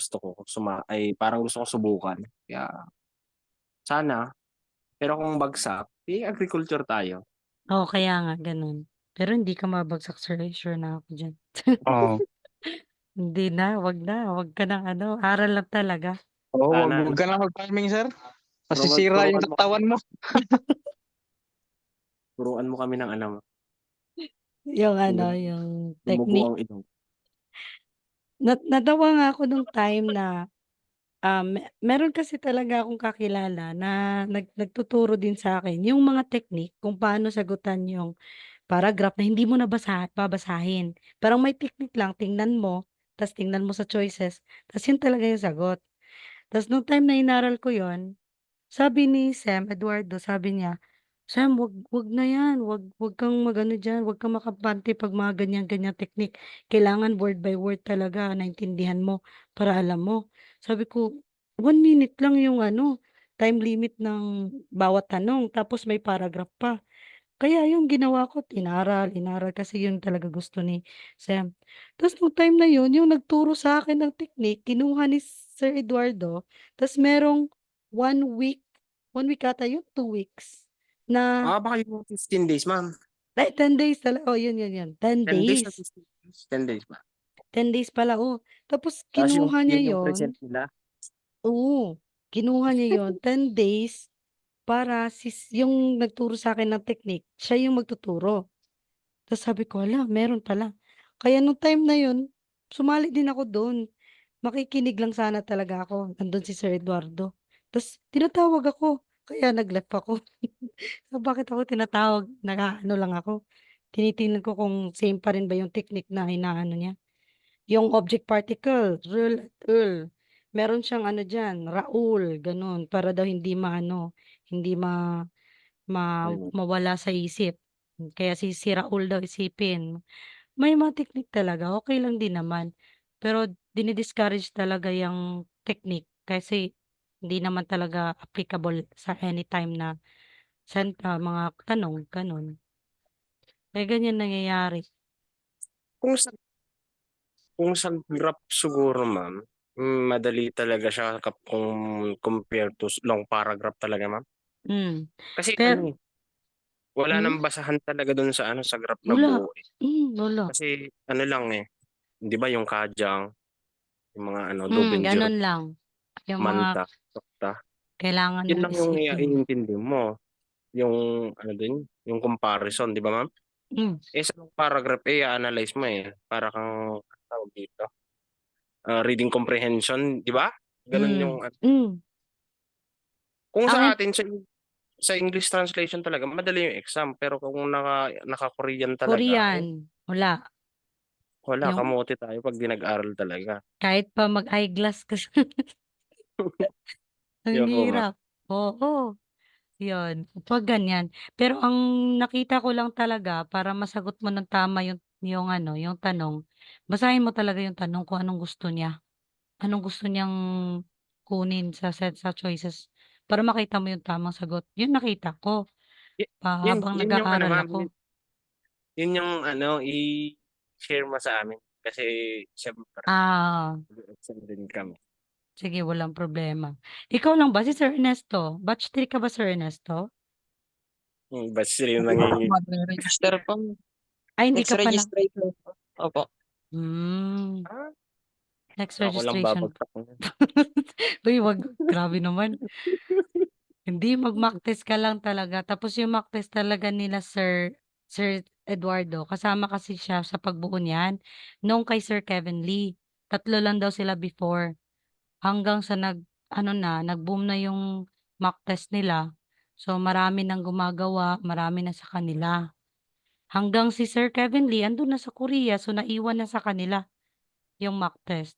parang gusto ko subukan. Kaya sana, pero kung bagsak, agriculture tayo. Oo, kaya nga gano'n. Pero hindi ka mabagsak sir, sure na ako diyan. Oo. Hindi na, 'wag ka ng ano, aral lang talaga. Oo, wag Sana, wag ka na mag-farming, sir. turuan, Masisira yung turuan mo kami, katawan mo. turuan mo kami ng ano, Yung ano, yung yung lumubo technique. ang ilong. Natawa nga ako nung time na, meron kasi talaga akong kakilala na nagtuturo din sa'kin yung mga technique kung paano sagutan yung paragraph na hindi mo babasahin. Parang may technique lang, tingnan mo, ta's tingnan mo sa choices, ta's yun talaga yung sagot. Ta's nung time na inaral ko yun, sabi ni Sem Eduardo, sabi niya, "Sem, wag wag na 'yan, wag kang mag-ano diyan, wag kang makampante 'pag mga ganyan-ganyang technique. Kailangan word by word talaga naintindihan mo para alam mo." Sabi ko, 1 minute lang yung ano, time limit ng bawat tanong tapos may paragraph pa. Kaya yung ginawa ko, inaral, inaral kasi yun talaga gusto ni Sem. Tapos nung time na yun, yung nagturo sa akin ng technique kinuha ni Sir Eduardo, ta's merong 1 week, 1 week ata yun, 2 weeks na Baka yung 15 days, ma'am. ay 10 days oh yun, 10 days na ten days. 15 days. 10 days ba? 10 days pala, oh. Tapos Tapos kinuha niya yun yung present yun, nila. oo, kinuha niya yun, 10 days para yung nagturo sa'kin ng technique, siya yung magtuturo. Tas sabi ko, hala meron pala. Kaya nung time na yun, sumali din ako dun. Makikinig lang sana talaga ako, nandun si Sir Eduardo. Tas tinatawag ako, kaya nag-left ako. So, bakit ako tinatawag, nag-aano lang ako, tinitingnan ko kung same pa rin ba yung technique na inaano niya. Yung object particle, rule at ul. Meron siyang ano diyan, Raul, gano'n, para daw hindi maano, hindi Ayun. mawala sa isip. Kaya si Raul daw isipin. May mga technique talaga, okey lang din naman. Pero dini-discourage talaga yang technique kasi hindi naman talaga applicable sa anytime na mga tanong, gano'n. May ganyan nangyayari. Kung sa kung sa graph siguro, ma'am, madali talaga siya kung compare to long paragraph talaga, ma'am. Hmm, Kasi ano, pero wala hmm, nang basahan talaga dun sa ano, sa graph na wala. buo, eh. Wala. Kasi ano lang, eh, 'di ba yung Kajang, yung mga ano, Dobbenjer, Gano'n lang. Yung mga Manta, Okta, kailangan yun mong lang yung isipin. iintindi mo. Yung ano din, yung comparison, 'di ba, ma'am? Hmm, Eh, sa paragraph, i-a-analyze mo, eh, para kang tawag dito, reading comprehension, 'di ba? Ganun yung hmm, hmm. kung Ang sa atin sa English translation talaga madali yung exam, pero kung naka-Korean talaga, Korean, wala. wala, Yung kamote tayo 'pag 'di nag-aral talaga. kahit pa mag-eyeglass ka ang Yun po, ma'am. hirap. Oo. 'Yun, 'pag ganyan. Pero ang nakita ko lang talaga para masagot mo ng tama yung ano, yung tanong, basahin mo talaga yung tanong kung anong gusto niya. Anong gusto niyang kunin sa choices para makita mo yung tamang sagot. Yun nakita ko Y yun habang yun yung ano, nag-aaral ma'am, ako. yun yung ano, i-share mo sa amin kasi siyempre Ah, mag-e-exam din kami. sige walang problema. Ikaw lang ba si Sir Ernesto? Batch 3 ka ba Sir Ernesto? Ba't sila yung Hindi pa po, magre-register po. Ay hindi Next ka pa na registration po. Opo. hmm, Ah, next ako lang registration. babagsak niyan. Uy, wag grabe naman. Hindi, mag-mock test ka lang talaga. Tapos yung mock test talaga nila Sir Eduardo, kasama kasi siya sa pagbuo niyan nung kay Sir Kevin Lee. Tatlo lang daw sila before. Hanggang sa ano na, nag-boom na yung mock test nila. So marami nang gumagawa, marami na sa kanila. Hanggang si Sir Kevin Lee andun na sa Korea, so naiwan na sa kanila yung mock test.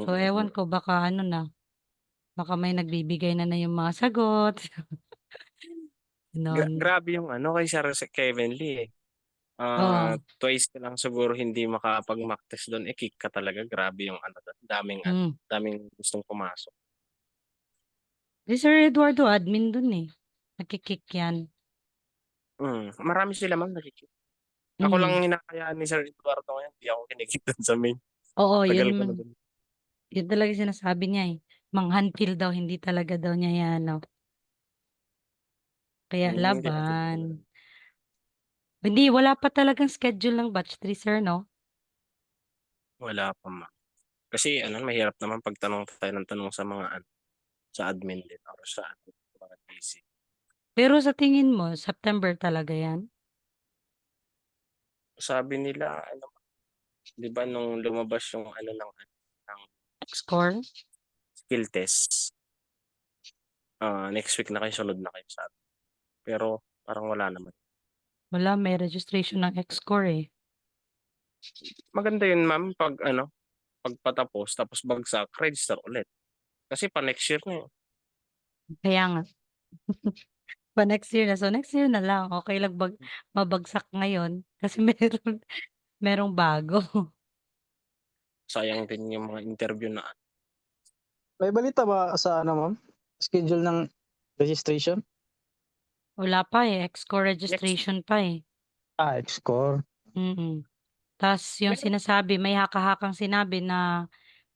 So ewan Mm. ko baka ano na, baka may nagbibigay na yung mga sagot, gano'n. Grabe yung ano kay Sir Kevin Lee, eh. Oo, Twice ka lang siguro hindi makapag-mock test dun, eh, kick ka talaga. Grabe yung ano dun, hmm. daming gustong pumasok. Si Sir Eduardo admin dun, eh, nagki-kick 'yan. Marami sila, ma'am, nakiki Ako lang Hmm, hinahayaan ni Sir Eduardo ngayon, 'di ako kinikik dun sa main. Oo, Tagal ko na dun. yun talaga sinasabi niya eh. Manghantil daw, hindi talaga daw niya yan, no? Kaya Hindi natin alam. laban. Hindi, wala pa talagang schedule ng batch 3, sir, no? Wala pa ma'am. Kasi ano, mahirap naman pagtanong tayo ng tanong sa mga ano, sa admin din or sa ano, mga TC. Pero sa tingin mo, September talaga yan? Sabi nila, ano, di ba nung lumabas yung ano ng Score? skill test, next week na kayo, sunod na kayo sa atin. Pero parang wala naman. Wala, may registration ng X-score eh. Maganda yun ma'am pag ano, pag patapos tapos bagsak, register ulit. Kasi pa next year na yun. Kaya nga. Pa next year na. So next year na lang. Okay lang mabagsak ngayon. Kasi merong bago. Sayang din yung mga interview na ano. May balita ba sa ano, ma'am? Schedule ng registration? Wala pa eh. X-score next registration pa eh. Score. Tapos yung meron, sinasabi, may haka-hakang sinabi na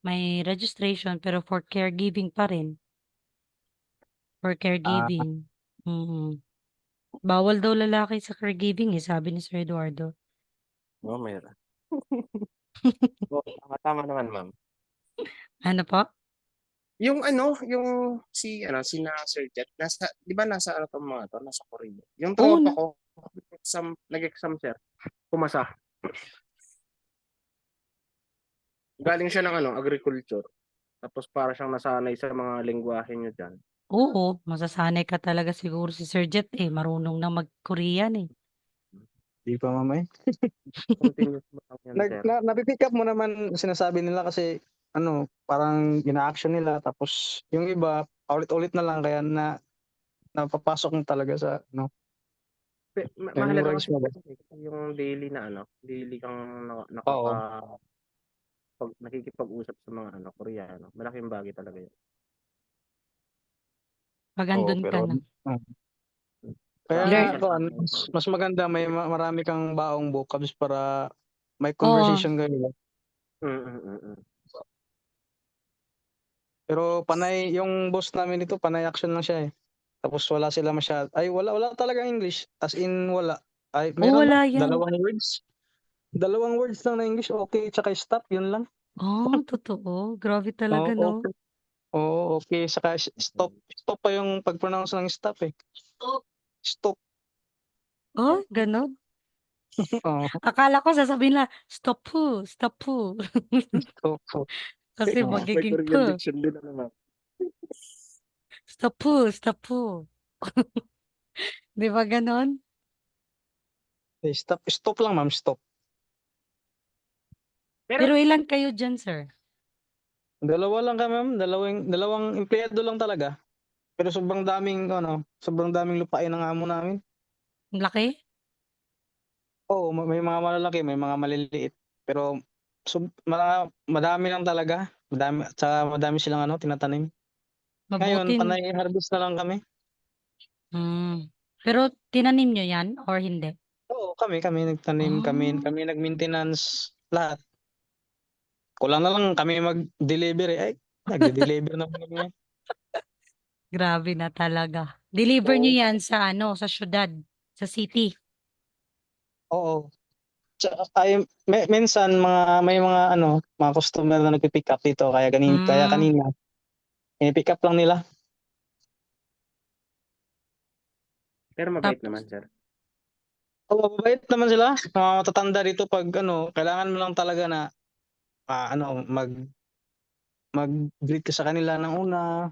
may registration pero for caregiving pa rin. For Ah, caregiving. Bawal daw lalaki sa caregiving eh, sabi ni Sir Eduardo. meron. Oo, tama naman ma'am. Ano po? Yung ano, yung si na Sir Jet, nasa, di ba nasa ano to mga to, nasa Korea. Yung Oo tropa na. ko, nag-exam sir, pumasa. Galing siya ng ano, agriculture. Tapos para siyang nasanay sa mga lengguwahe niyo dyan. Oo, masasanay ka talaga siguro si Sir Jet eh. Marunong na mag-Korean eh. di pa, ma'am eh. Continuous mo lang yan, sir. Napipick up mo naman sinasabi nila kasi ano, parang ina-action nila tapos yung iba paulit-ulit na lang kaya napapasok mo talaga sa ano, Mahalaga memorize kasi mo ba? yung daily na ano, daily kang Oo. pag nakikipag-usap sa mga ano, Koreano. Malaking bagay talaga yun. Pag Oo, andun ka pero na. kaya Sa nga Learn. isang kuan, araw. mas maganda may marami kang baong vocabs para may Oo, conversation kayo. Mm. Pero panay yung boss namin dito, panay action lang siya eh. Tapos wala sila wala talaga English. As in wala. Ay, meron wala lang yan. Dalawang words lang na English, okay, tsaka stop, yun lang. Oh, totoo. Grabe talaga, Oo, no? okay. Oo, okay, saka stop. Stop pa yung pag-pronounce ng stop eh. Stop. Oh, ganon. Oo, Akala ko sasabihin na, stop po, stop po. stop. Kasi Oo. May magiging Korean po. diction din ano ma'am. Stop po, stop po. Di ba ganon? Stop lang ma'am, stop. Pero Pero ilan kayo dyan, sir? Dalawa lang kami ma'am, dalawang empleyado lang talaga. Pero sobrang daming lupain ng amo namin. Ang laki? Oo, may mga malalaki, may mga maliliit. Pero madami lang talaga. Madami silang tinatanim. Ngayon, Mabuti. panay harvest na lang kami. Pero tinanim nyo yan or hindi? Oo, kami nagtanim, Oh, kami nag-maintenance, lahat. Kulang na lang kami mag-deliver eh. Ay, nagde-deliver na kami ngayon. grabe na talaga. Deliver nyo Oo, yan sa sa syudad, sa city. oo. Tsaka minsan may mga mga customer na nagpi-pick up dito kaya Hmm, kanina pick up lang nila. pero mabait naman tapos, sir. Oo, mabait naman sila. Mga matatanda dito pag kailangan mo lang talaga na mag-greet ka sa kanila ng una.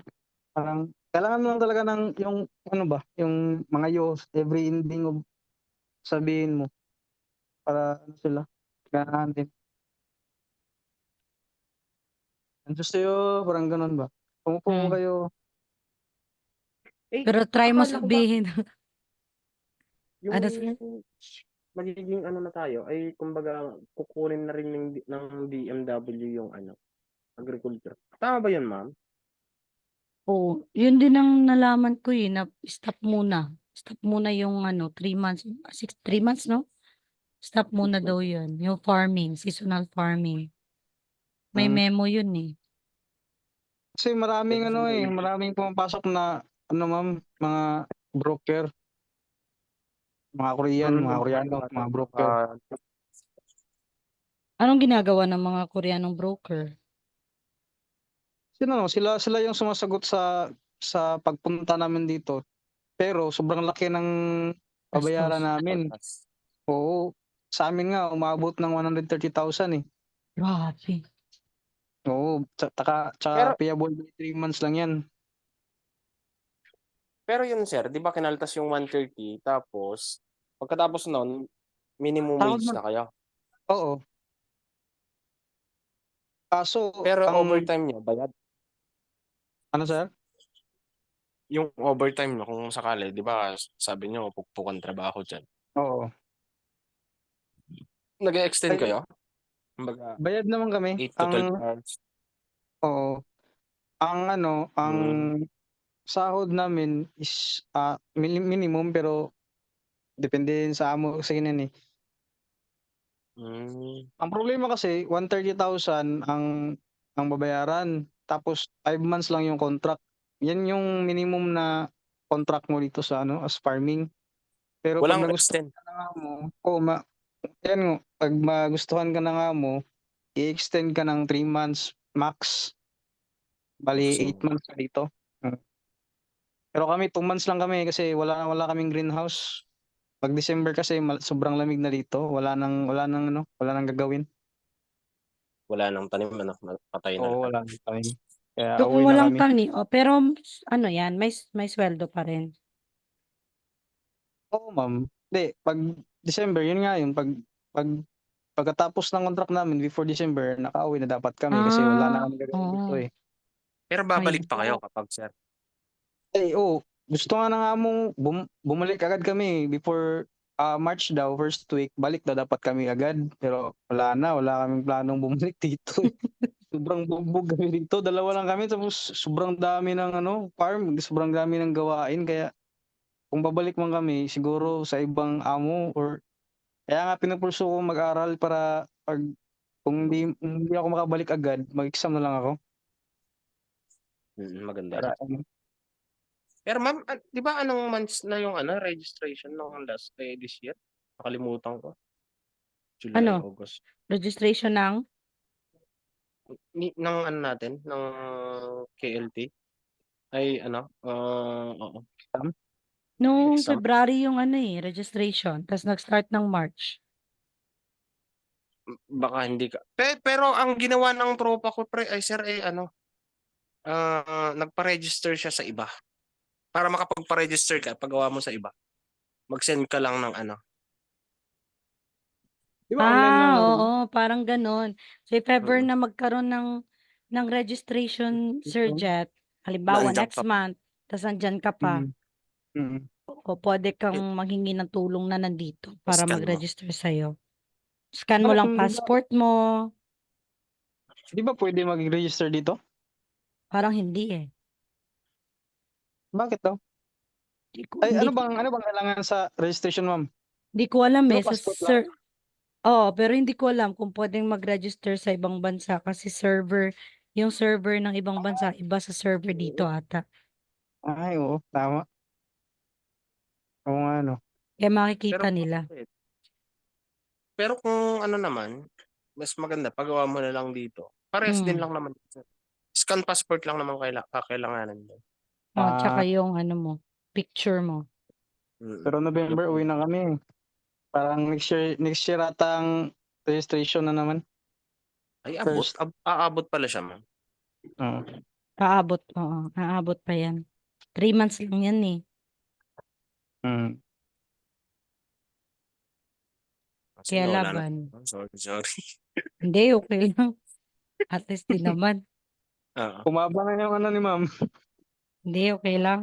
Parang kailangan mo lang talaga ng yung yung mga youth every ending of sabihin mo para sila. Ganahan din. Andiyan sa'yo, parang ganun ba? Kumupo hmm. kayo. Eh, Pero try mo akala ko ba sabihin, yung ano sir? magiging ano na tayo ay kumbaga kukunin na rin ng DMW yung ano, agriculture. Tama ba yun, ma'am? Oo, yun din ang nalaman ko na stop muna. Stop muna yung 3 months, 3 months, no? Stop muna daw yun, yung farming, seasonal farming. May Mm. memo yun eh. Kasi maraming maraming pumapasok na ma'am, mga broker, mga Korean, mga Koreano, mga broker. Anong ginagawa ng mga Koreanong broker? Sila yung sumasagot sa pagpunta namin dito. Pero sobrang laki ng babayaran Gastos. namin. Oo. Sa amin nga umabot ng 130,000 eh. Grabe. Oo, tsaka Pero payable by 3 months lang 'yan. pero yun sir, 'di ba kinaltas yung 130 tapos pagkatapos nun minimum Sahod wage mo na kayo. oo. Kaso Pero ang overtime niyo bayad? ano sir? Yung overtime niyo kung sakali, 'di ba sabi niyo pukpukan trabaho diyan. Oo. Nag-e-extend Bayad kayo? Kumbaga bayad naman kami. 8 to 12 hours? Oo. Ang Hmm, sahod namin is minimum pero depende din sa amo kasi yun eh. hmm, Ang problema kasi 130,000 ang babayaran tapos 5 months lang yung contract. Yan yung minimum na contract mo dito sa as farming. Pero 'pag walang nagustuhan extend? ka ng amo, oo yan nga, 'pag magustuhan ka ng amo, i-extend ka ng 3 months max. Bali 8 months ka dito. Hmm. Pero kami 2 months lang kami kasi wala kaming greenhouse. 'Pag December kasi sobrang lamig na dito, wala nang gagawin. Wala ng tanim ano, patay na Oo, lahat. wala nang time. Kaya So kung uuwi na walang kami. tani, pero ano yan, may sweldo pa rin. Oo, ma'am. Hindi, 'pag December yun nga yun, 'pag pagkatapos ng contract namin before December, nakauwi na dapat kami kasi wala na Ah, kaming gagawin dito, oo. eh. Pero Ayun. babalik pa kayo kapag sir? Oo, gusto nga na nga mong bumalik agad kami before, March daw, first week, balik daw dapat kami agad. Pero wala kaming planong bumalik dito, eh. Sobrang bugbog kami dito, dalawa lang kami tapos sobrang dami ng farm, sobrang dami ng gawain kaya kung babalik man kami siguro sa ibang amo or kaya nga pinupursu ko mag-aral para 'pag kung hindi ako makabalik agad, mag-exam na lang ako Maganda para rin. Pero ma'am, 'di ba anong months na yung registration nung last this year? Nakalimutan ko. July, Ano, August. registration ng Ng ano natin, ng KLT ay oo, exam. nung exam. February yung registration, tas nag-start ng March. Baka hindi ka pero ang ginawa ng tropa ko pre ay sir nagpa-register siya sa iba. Para makapagpa-register ka, pagawa mo sa iba, mag-send ka lang ng 'Di ba online lang naman? Oo, parang gano'n. So, if ever mm, na magkaroon ng registration, Sir Exam. Jet, na halimbawa andiyan next ka pa. month, tas nandiyan ka pa, Mm, mm. o puwede kang manghingi ng tulong na nandito para I-scan mo. mag-register sa'yo. Scan mo Bakit lang hindi ba passport mo, 'di ba puwede mag-register dito? parang hindi eh. Bakit daw? Di ko, Ay hindi, ano bang kailangan sa registration, ma'am? di ko alam 'Di eh. ba passport lang? Oo, pero hindi ko alam kung pwedeng mag-register sa ibang bansa kasi yung server ng ibang bansa, iba sa server dito ata. Ay, oo, tama. Oo nga 'no. Kaya Pero makikita nila. pero kung ano naman, mas maganda pagawa mo na lang dito. Parehas din Hmm. lang naman. Scan passport lang naman kakailanganan mo. Oh, tsaka Ah, yung picture mo. pero November uwi Yung na kami. Parang next year ata ang registration na naman, ay first. aabot pala siya ma'am. Oo. Oo, aabot pa yan. 3 months lang yan eh. Mm. Kasi Kaya nawala na. laban. Sorry. Hindi, okay lang. At least din naman. Oo. Bumaba na yung ni ma'am. Hindi, okay lang.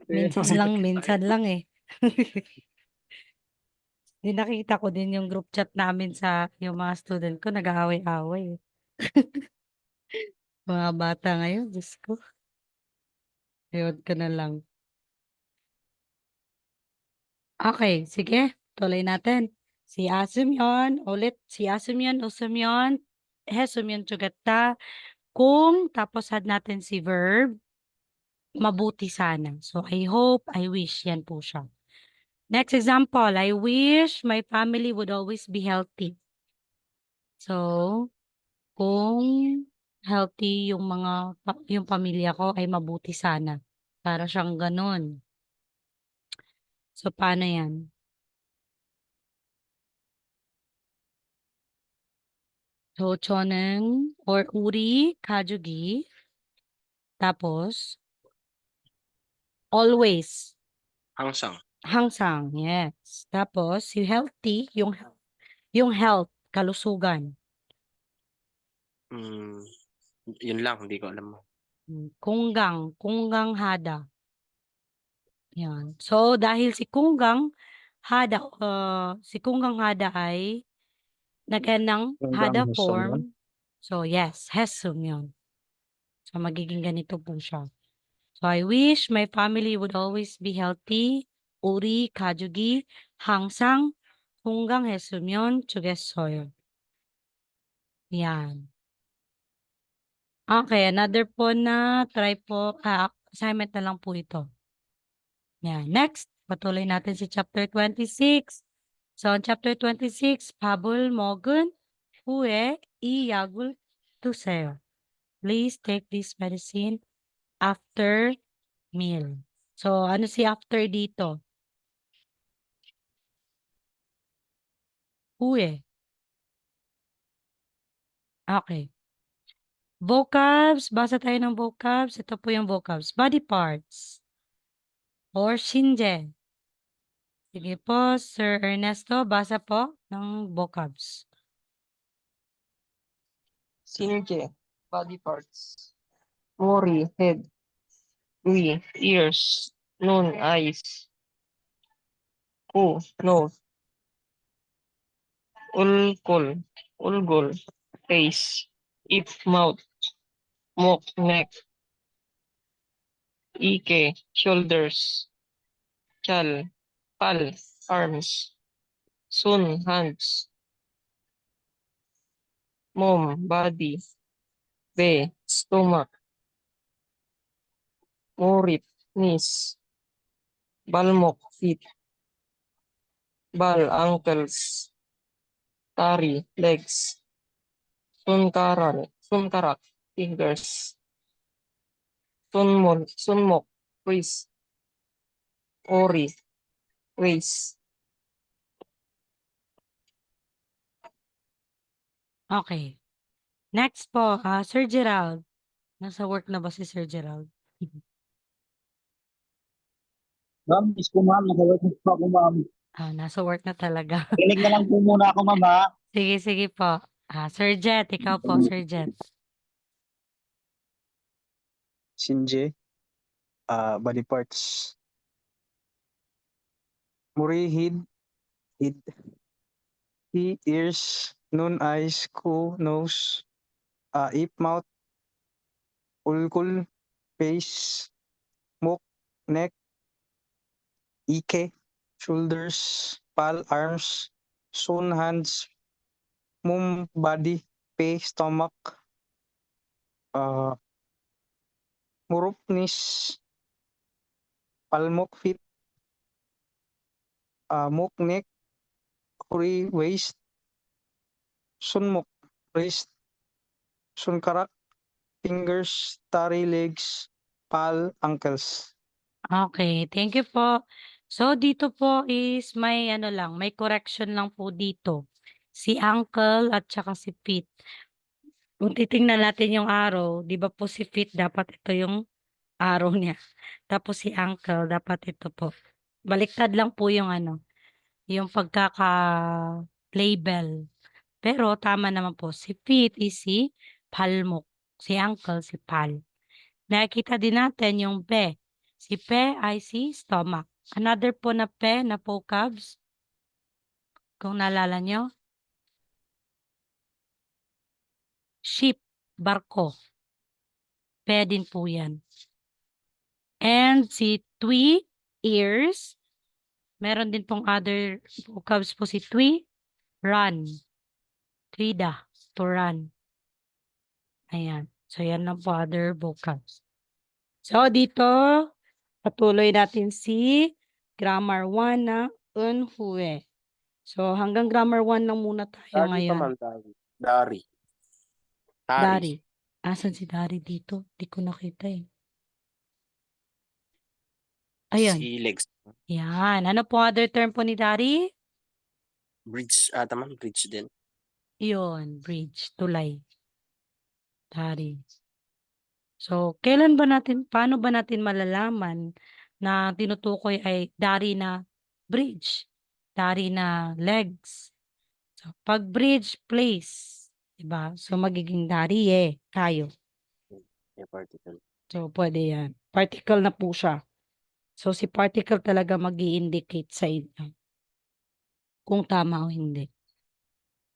Minsan lang eh. Di nakita ko din yung group chat namin sa yung mga student ko, nag-aaway-away eh. Mga bata ngayon, Diyos ko. Ayun ka na lang. Okay, sige. Tuloy natin. Si Asim yon. Ulit, si Asim yon. Usam yon. hesum yun tsugata. Kung tapos add natin si verb, mabuti sana. So, I hope, I wish. Yan po siya. Next example, I wish my family would always be healthy. So, kung healthy yung yung pamilya ko ay mabuti sana. Para siyang ganun. So, paano yan? So, 저는 or 우리 가족이 tapos always Hangsang. 항상 yes. Tapos yung healthy, yung health, kalusugan. Hmm, yun lang, hindi ko alam. Kunggang hada. Yan. So dahil si Kunggang Hada ay nag-end ng Hanggang Hada hesum yun. form. So yes, hesum yun. So magiging ganito po siya. So I wish my family would always be healthy. 우리 가족이 항상 건강했으면 좋겠어요. Yan. Okay, another po na try po, assignment na lang po ito. Yan. Next, patuloy natin si chapter 26. So, on chapter 26, 밥을 먹은 후에 이 약을 드세요. Please take this medicine after meal. So, ano si after dito? Huwe. Okay. Vocabs. Basa tayo ng vocabs. Ito po yung vocabs. Body parts. Or 신체. Sige po, Sir Ernesto. Basa po ng vocabs. Sinje, body parts. Mori, head. Ui, ears. Nun, eyes. Ku, nose. Ulgol, face. Ip, mouth. Mok, neck. Ike, shoulders. Chal, pal, arms. Sun, hands. Mom, body. Be, stomach. Morip, knees. Balmok, feet. Bal, ankles. Tari, legs. Sunkarak, fingers. Sunmok, wrist. Ori, waist. Okay. Next po, Sir Gerald. Nasa work na ba si Sir Gerald? Ma'am, miss ko ma'am. Nag-work po ako ma'am. Nasa work na talaga. Kinig na lang po muna ako ma'am ha. Sige, sige po. Sir Jet, ikaw po, Sir Jet. Sinje, body parts. Muri, head, ears, nun, eyes, ku, nose, ip, mouth, ulkul, face, muk, neck, ike, shoulders, pal, arms, sun, hands, mum, body, pe, stomach, murup, knees, palmok, feet, muk, neck, kuri, waist, sunmuk, wrist, sunkarak, fingers, tari, legs, pal, ankles. Okay, thank you po. So, dito po is may may correction lang po dito. Si Uncle at saka si Pete. Kung titingnan natin yung arrow, di ba po si Pete dapat ito yung arrow niya. Tapos si Uncle dapat ito po. Baliktad lang po yung yung pagkaka-label. Pero tama naman po. Si Pete is si Palmok. Si Uncle si Pal. Nakikita din natin yung P. Si P ay si stomach. Another po na P na vocabs. Kung naalala nyo. Ship, barko. P din po yan. And si Twi, ears. Meron din pong other vocabs po si Twi, run. Twida, to run. Ayan. So, yan lang po other vocabs. So, dito, patuloy natin si grammar 1 na unhue. So, hanggang grammar 1 lang muna tayo Dari pa, ngayon. ma'am, dari. Dari. Tari. Dari. Asan si Dari dito? Di ko nakita eh. Ayan. Si legs. Yan. Ano po other term po ni Dari? Bridge, ma'am, bridge din. Yun. Bridge. Tulay. Dari. So, kailan ba natin, paano ba natin malalaman na tinutukoy ay dari na bridge, dari na legs? So, pag bridge, place, diba? So, magiging dari kayo. Yung particle. So, pwede yan. Particle na po siya. So, si particle talaga mag-i-indicate sa inyo kung tama o hindi.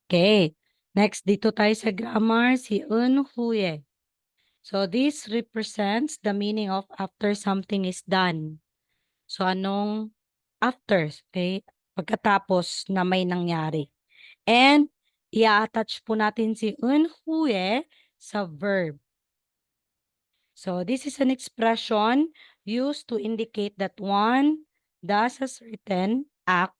Okay. Next, dito tayo sa grammar, si unhuye. So, this represents the meaning of after something is done. So, anong after? Okay? Pagkatapos na may nangyari. And, i-attach po natin si unhuye sa verb. So, this is an expression used to indicate that one does a certain act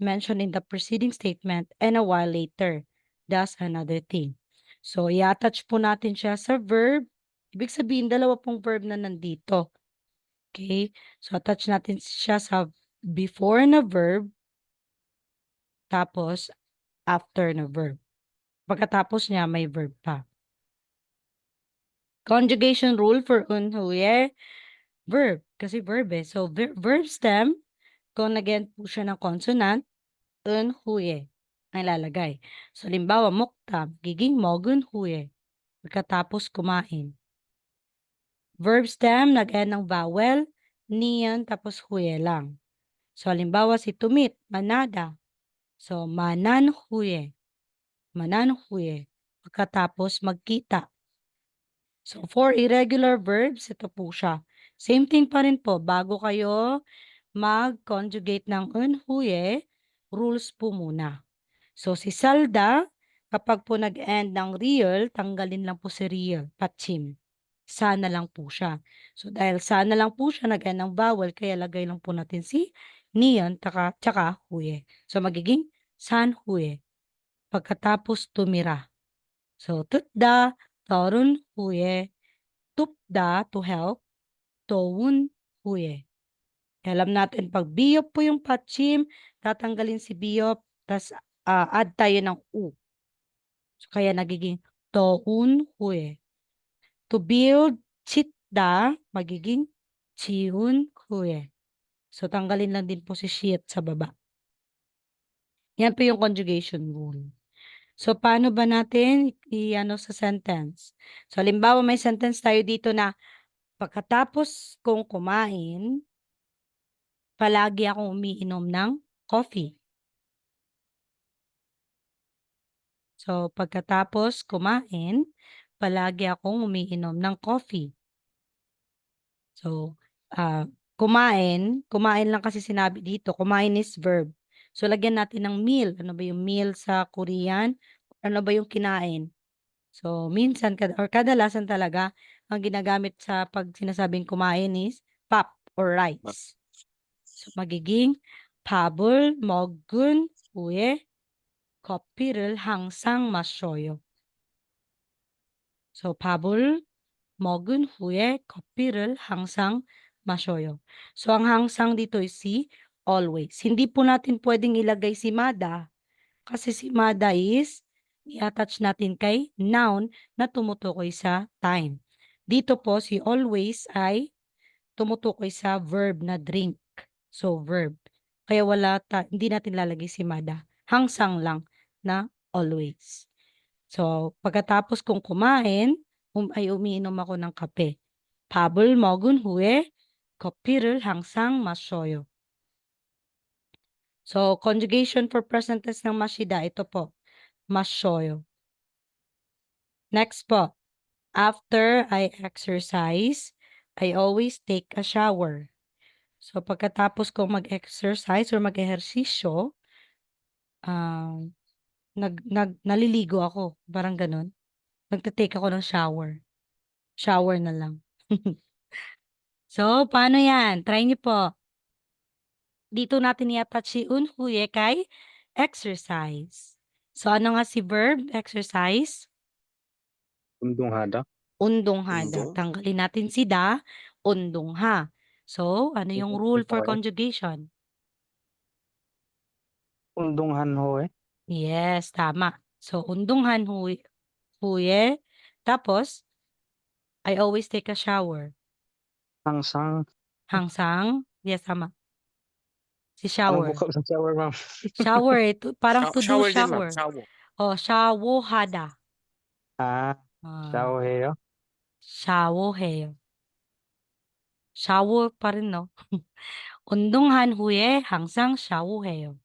mentioned in the preceding statement and a while later does another thing. So, i-attach po natin siya sa verb. Ibig sabihin, dalawa pong verb na nandito. Okay? So, attach natin siya sa before na verb, tapos after na verb. Pagkatapos niya, may verb pa. Conjugation rule for unhuye, verb. Kasi verb eh. So, verb stem, kung nag-end po siya ng consonant, unhuye ang ilalagay. So, limbawa, mukta, giging mogunhuye. Pagkatapos kumain. Verb stem, nag-end ng vowel, niyan, tapos huye lang. So, halimbawa si tumit, manada. So, mananhuye. Mananhuye. Pagkatapos magkita. So, for irregular verbs, ito po siya. Same thing pa rin po. Bago kayo mag-conjugate ng unhuye, rules po muna. So, si salda, kapag po nag-end ng real, tanggalin lang po si real, patchim. Sana lang po siya. So, dahil sana lang po siya, nag-end ng vowel, kaya lagay lang po natin si niyan, tsaka huye. So, magiging san huye. Pagkatapos tumira. So, tutda, torun huye, tupda, to help, towun huye. Alam natin, pag biyop po yung patchim, tatanggalin si biyop, tas add tayo ng u. So, kaya nagiging toun huye. To build, chitda, magiging chiun huye. So, tanggalin lang din po si shit sa baba. Yan po yung conjugation rule. So, paano ba natin i-ano sa sentence? So, halimbawa may sentence tayo dito na pagkatapos kong kumain, palagi akong umiinom ng coffee. So, pagkatapos kumain, palagi akong umiinom ng coffee. So, kumain lang kasi sinabi dito. Kumain is verb. So, lagyan natin ng meal. Ano ba yung meal sa Korean? Ano ba yung kinain? So, minsan or kadalasan talaga, ang ginagamit sa pag sinasabing kumain is pap or rice. So, magiging 밥을 먹은 후에 커피를 항상 마셔요. So, 밥을 먹은 후에 커피를 항상 마셔요. So, ang 항상 dito is si always. Hindi po natin pwedeng ilagay si mada kasi si mada is i-attach natin kay noun na tumutukoy sa time. Dito po si always ay tumutukoy sa verb na drink. So, verb. Kaya hindi natin lalagay si mada. Hangsang lang na always. So, pagkatapos kong kumain, ay umiinom ako ng kape. 밥을 먹은 후에 커피를 항상 마셔요. So, conjugation for present tense ng mashida, ito po, 마셔요. Next po, after I exercise, I always take a shower. So, pagkatapos kong mag-exercise or mag-ehersisyo, naliligo ako, parang ganun. Magte-take ako ng shower. Shower na lang. So, paano yan? Try niyo po. Dito natin i-attach si unhuye kay exercise. So, ano nga si verb exercise? Undunghada. Undonghada. Undong? Tanggalin natin si da, undongha. So, ano yung rule for Okay. conjugation? Undunghan ho eh. Yes, tama. So, undonghan huye. Tapos, I always take a shower. Hangsang. Hangsang. Yes, tama. Si Anong shower. vocab sa shower, ma'am? Shower, parang to do Shower din, ma'am. shower. Shower. Oh, shawohada. Ah, Ah, shawoheyo. shawoheyo. Shower pa rin, no? 운동한 후에 항상 샤워해요.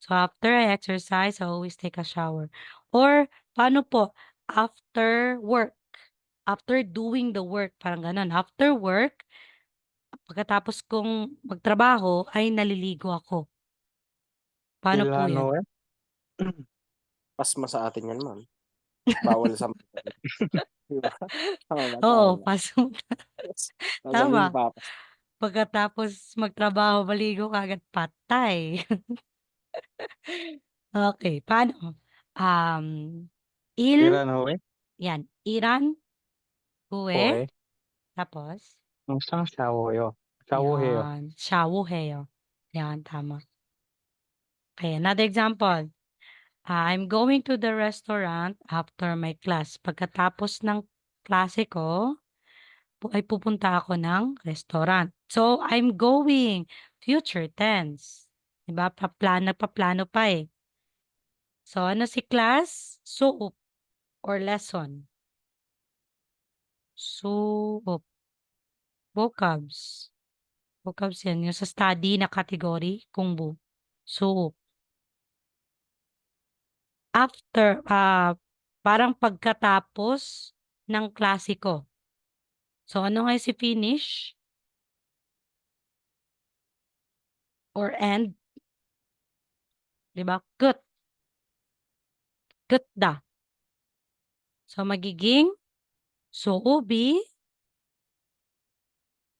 So, after I exercise, I always take a shower. Or, paano po? After work. After doing the work. Parang ganun. After work, pagkatapos kong magtrabaho, ay naliligo ako. Paano po Ilhan yan? ho eh. Pasma sa atin yan, ma'am. Bawal sa Diba? Tama ba? Oo, Tama ba? paso. Sasabihin Tama. pa. Pagkatapos magtrabaho, maligo ka agad patay. Okay, paano? Il, Iran ho eh. yan, Iran, Ho hue, eh. tapos, Hangsang shawoheyo. Shawoheyo. yan, 샤워해요. Yan, tama. Okay, another example. I'm going to the restaurant after my class. Pagkatapos ng klase ko, ay pupunta ako ng restaurant. So, I'm going, future tense. Diba? Paplano pa eh. So, ano si class? Suup or lesson. Suup. Vocabs. Vocabs yan. Yung sa study na category, kungbu. Suup. After, parang pagkatapos ng klase ko. So, ano nga si finish? Or end? Diba? Kut. Kutda. So, magiging suubi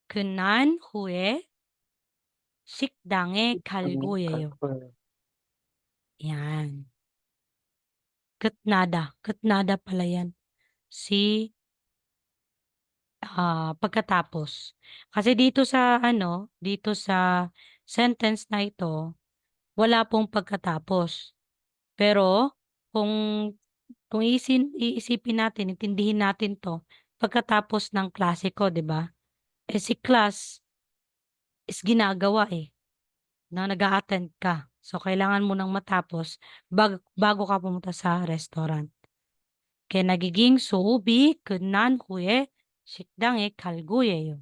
그난 후에 식당에 갈고예요. Yan. Kutnada. Kutnada pala yan. Si pagkatapos. Kasi dito sa dito sa sentence na ito, wala pong pagkatapos. Pero kung iisipin natin, intindihin natin 'to, pagkatapos ng klase ko, 'di ba? Eh si class is ginagawa na nag-a-attend ka. So kailangan mo nang matapos bago ka pumunta sa restaurant. Kaya nagiging 수업이 끝난 후에 식당에 갈고예요.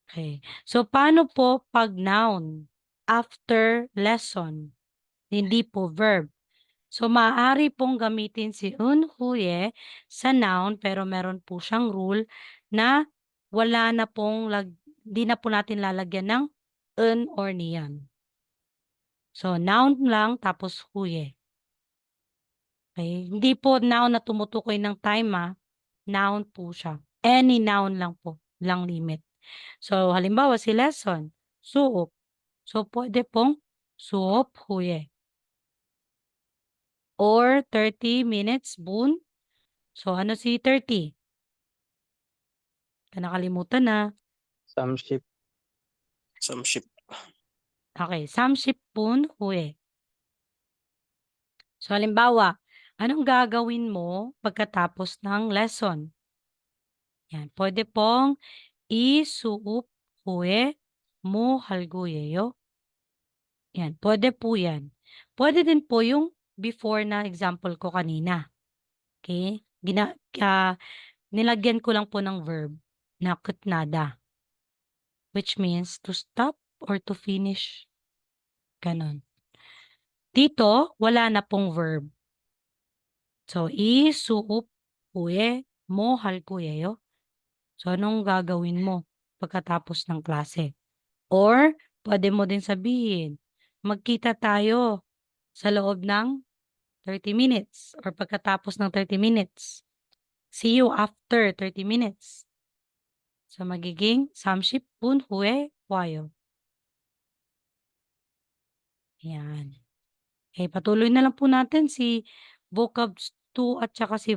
Okay. So, paano po pag noun? After lesson. Hindi po verb. So, maaari pong gamitin si un huye sa noun pero meron po siyang rule na wala na pong di na po natin lalagyan ng un or niyan. So, noun lang tapos huye. Okay. Hindi po noun na tumutukoy ng time Noun po siya. Any noun lang po. Lang limit. So, halimbawa si lesson, suop. So, pwede pong suop huye. Or 30 minutes bun. So, ano si 30? Nakalimutan na. Samship. Some ship. Okay, 30 bun huye. So, halimbawa, anong gagawin mo pagkatapos ng lesson? Yan, pwede pong isuup huye mo halguyeyo. Yan, pwede po yan. Pwede din po yung before na example ko kanina. Okay? Nilagyan ko lang po ng verb na kutnada. Which means to stop or to finish. Ganon. Dito, wala na pong verb. So, isuup huye mo halkuyeyo. So, anong gagawin mo pagkatapos ng klase? Or, pwede mo din sabihin, magkita tayo sa loob ng 30 minutes or pagkatapos ng 30 minutes. See you after 30 minutes. So, magiging 30分후에 와요. Yan. Okay, patuloy na lang po natin si vocab 2 at saka si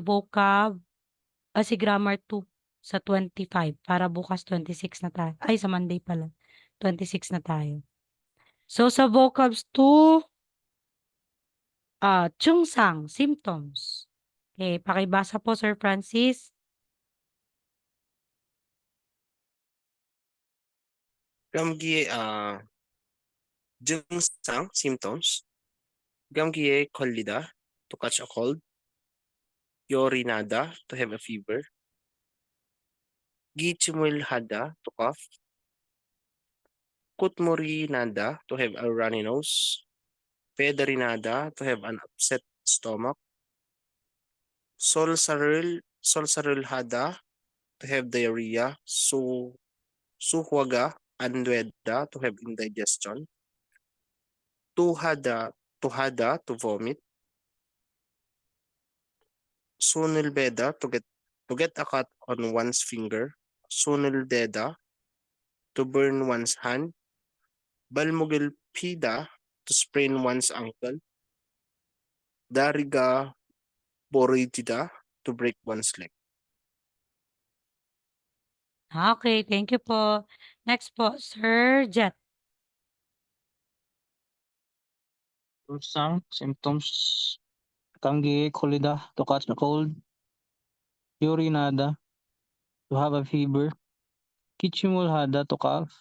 si grammar 2 sa 25 para bukas 26 na tayo. Ay, sa Monday pala. 26 na tayo. So, sa vocabs 2, Chungsang, symptoms. Okay, pakibasa po, Sir Francis. 감기의 증상 symptoms. 감기에 걸리다 to catch a cold. 열이 나다 to have a fever. 기침을 하다 to cough. 콧물이 나다 to have a runny nose. 배달이 나다 to have an upset stomach. solsaril to have diarrhea. Suhwaga anweda to have indigestion. Tuhada to vomit. Sunilbeda to get a cut on one's finger. Sunildeda to burn one's hand. Balmugilpida to sprain one's ankle. Dariga boridida to break one's leg. Okay, thank you po. Next po, Sir Jet. Chungsang symptoms. 감기에 걸리다 to catch a cold. 열이 나다 to have a fever. 기침을 하다 to cough.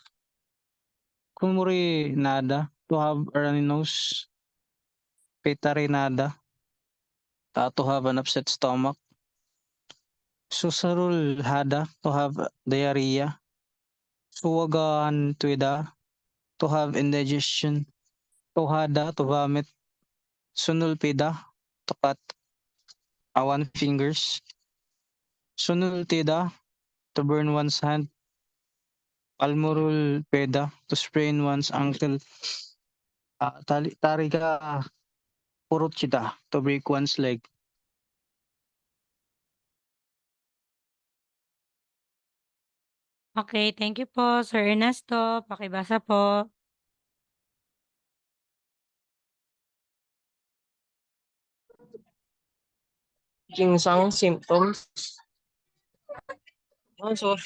콧물이 나다 to have a runny nose. 배탈이 나다 to have an upset stomach. Susarul hada to have diarrhea. Suwagan tuida to have indigestion. Tuhada to vomit. Sunulpida to cut one fingers. Sunultida to burn one's hand. Palmurul peda to sprain one's ankle. Tariga puruchida to break one's leg. Okay, thank you po, Sir Ernesto. Pakibasa po. Ginseng symptoms. I'm sorry.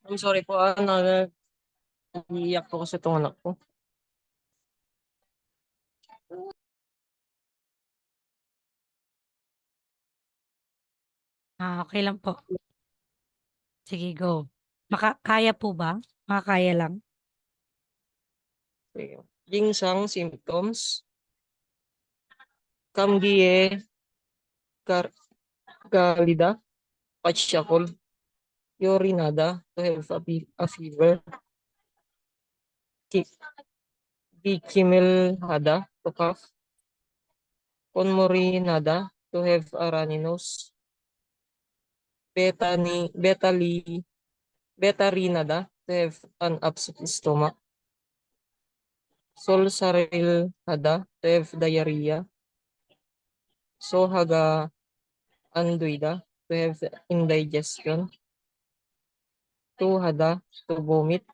I'm sorry po. Naiiyak po kasi itong anak ko. Okay lang po. Sige, go. Kaya po ba? Makakaya lang? Sige. Ginseng symptoms. 감기에 걸리다, catch a cold. 열이 나다 to have a fever. 기침을 하다 to cough. 콧물이 나다 to have a runny nose. Betary nada to have an upset stomach. Solsaril hada to have diarrhea. Sohaga anduida to have indigestion. Tuhada to vomit.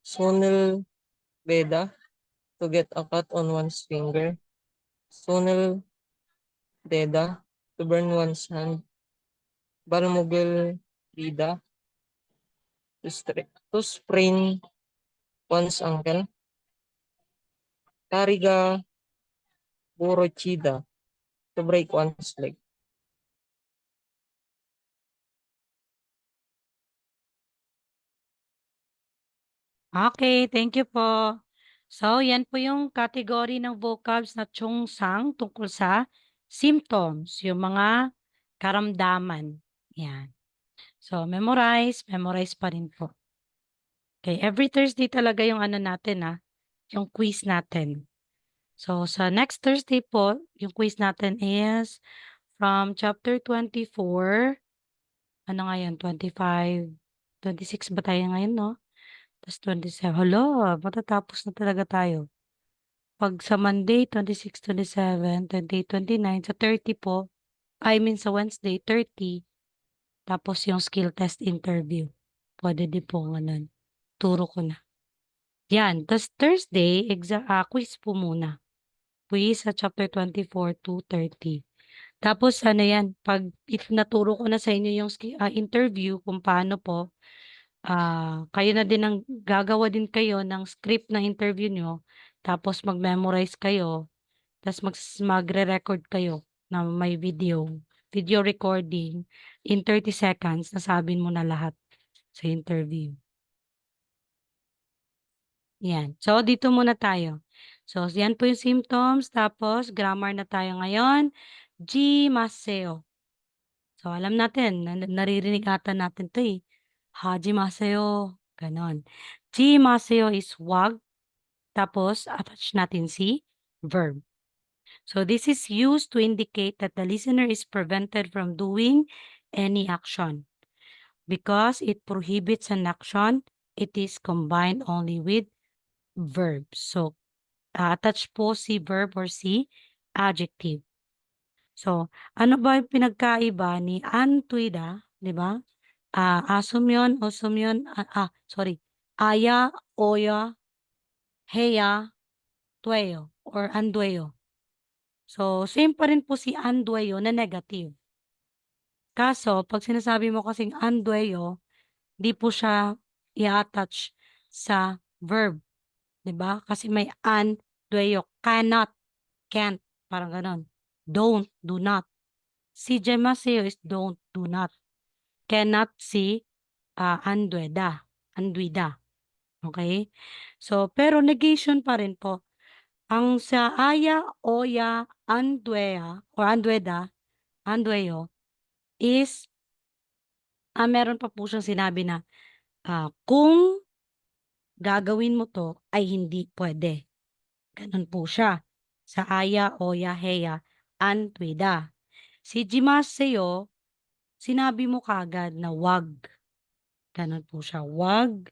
Sunil beda to get a cut on one's finger. Sunil deda to burn one's hand. Balmugil lida to sprain one's ankle. Tariga borochida to break one's leg. Okay, thank you po. So, yan po yung category ng vocabs na Chungsang tungkol sa symptoms, yung mga karamdaman. Yan. So, memorize pa rin po. Okay, every Thursday talaga yung ano natin yung quiz natin. So, sa next Thursday po, yung quiz natin is from chapter 24. Ano nga yan? 25, 26 ba tayo ngayon, no? Tapos 27. Hala, matatapos na talaga tayo. Pag sa Monday, 26, 27, 28, 29, sa 30 po, I mean sa Wednesday, 30, tapos yung skill test interview. Pwede din po ganun. Turo ko na. Yan. Tapos Thursday, quiz po muna. Quiz sa chapter 24 to 30. Tapos ano yan, pag naturo ko na sa inyo yung interview kung paano po, kayo na din ang gagawa din kayo ng script ng interview nyo, tapos mag-memorize kayo, tapos magre-record kayo na may video recording in 30 seconds, nasabin mo na lahat sa interview. Yan. So, dito muna tayo. So, yan po yung symptoms. Tapos, grammar na tayo ngayon. Jimaseo. So, alam natin, naririnig ata natin to eh. Hajimaseo. Ganon. Jimaseo is wag. Tapos, attach natin si verb. So, this is used to indicate that the listener is prevented from doing any action. Because it prohibits an action, it is combined only with verb. So, attach po si verb or si adjective. So, ano ba yung pinagkaiba ni antuida, di ba? Asumyon, osumyon, sorry. Aya, oya, heya, tueyo, or andueyo. So, same pa rin po si andueyo na negative. Kaso, pag sinasabi mo kasing andueyo, di po siya i-attach sa verb. 'Di ba? Kasi may dueyo, cannot, can't, parang ganon. Don't, do not. Si Gemaseo is don't, do not. Cannot si andueda, anduida. Okay? So, pero negation pa rin po. Ang sa aya, oya, anduea, or andueda, andueyo, is, meron pa po siyang sinabi na, kung gagawin mo to, ay hindi pwede. Ganun po siya. Sa aya, oya, heya, antuida. Si Jimaseo, sinabi mo kagad na wag. Ganun po siya. Wag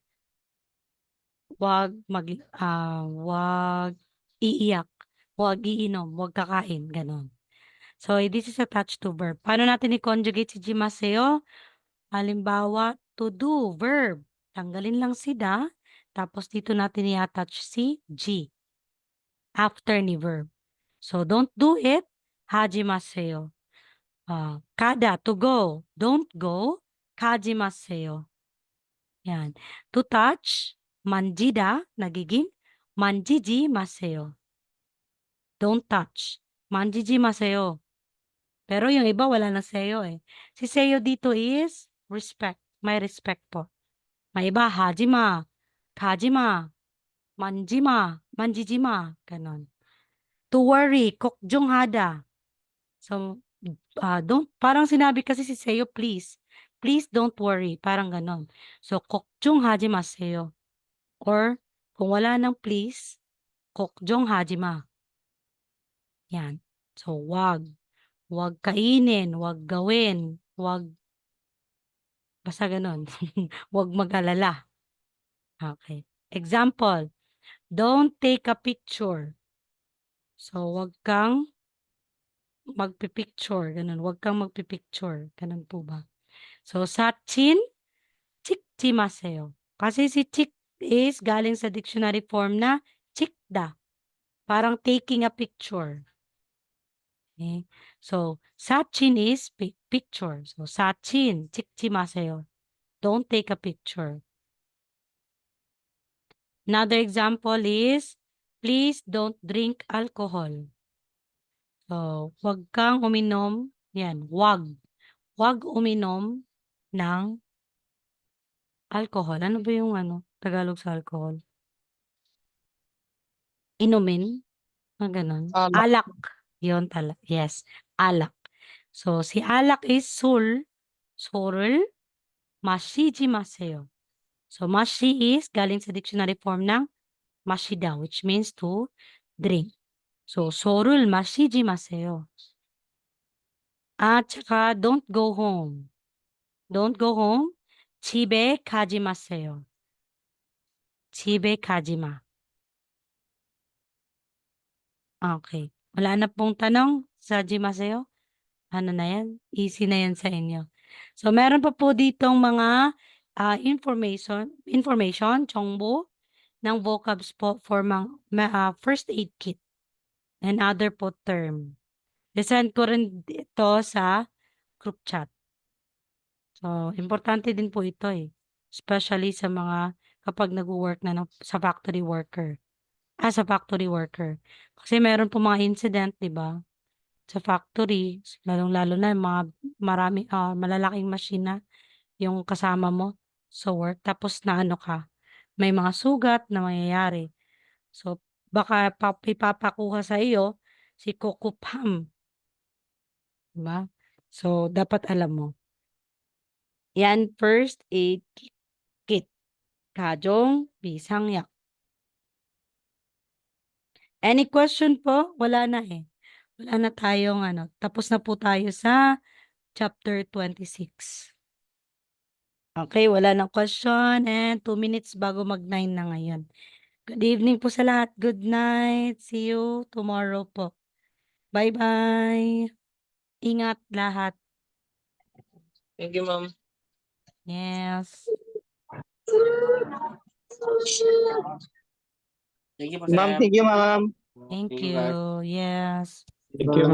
iiyak. Wag iinom. Wag kakain. Ganun. So, this is attached to verb. Paano natin i-conjugate si Jimaseo? Halimbawa, to do, verb. Tanggalin lang si da. Tapos dito natin i-attach si G. After ni verb. So, don't do it, hajimaseo. Kada, to go. Don't go, kajimaseo. Yan. To touch, manjida, nagiging manjiji maseo. Don't touch. Manjiji maseo. Pero yung iba wala na seo eh. Si seo dito is respect. May respect po. May iba, hajima, kajima, manjima, manjijima. Ganon. To worry, kokjong hada. So, don't, parang sinabi kasi si Seo, please. Please don't worry. Parang ganon. So, kokjong hajimaseyo. Or, kung wala ng please, kokjong hajima. Yan. So, wag. Wag kainin, wag gawin, wag, basta ganon. Wag mag-alala. Okay. Example, don't take a picture. So, wag kang magpipicture. Ganun. Wag kang magpipicture. Ganun po ba? So, sachin, chikchimaseo. Kasi si chik is galing sa dictionary form na chikda. Parang taking a picture. Okay? So, sachin is picture. So, sachin, chikchimaseo. Don't take a picture. Another example is, please don't drink alcohol. So, wag kang uminom. Yan, wag. Wag uminom ng alcohol. Ano ba yung Tagalog sa alcohol? Inumin? Ganon. Alak. Alak. Yun tala. Yes. Alak. So, si alak is sorul, mashijimaseo. So, mashi is galing sa dictionary form ng mashida, which means to drink. So, sorul mashijimaseo. At saka, don't go home. Don't go home. Chibe kajimaseo. Chibe kajima. Okay. Wala na pong tanong sa Jimaseo? Ano na yan? Easy na yan sa inyo. So, meron pa po ditong mga information, 정보 ng vocabs po for first aid kit and other po term. Desend ko rin ito sa group chat. So, importante din po ito eh. Especially sa mga kapag nag-work na sa factory worker. Sa factory worker. Kasi meron po mga incident, di ba? Sa factory, lalong-lalo na yung mga malalaking machine na yung kasama mo sa work. Tapos na ano ka, may mga sugat na mangyayari. So, baka ipapakuha sa iyo si Kukupham. Diba? So, dapat alam mo. Yan, first aid kit. Kajong bisangyak. Any question po? Wala na eh. Wala na tayong Tapos na po tayo sa chapter 26. Okay, wala nang question and 2 minutes bago mag-9 na ngayon. Good evening po sa lahat. Good night. See you tomorrow po. Bye-bye. Ingat lahat. Thank you, ma'am. Yes. Thank you po, Ma'am, Sam. thank you, ma'am. Thank Thank you, guys. you. Yes. Thank you,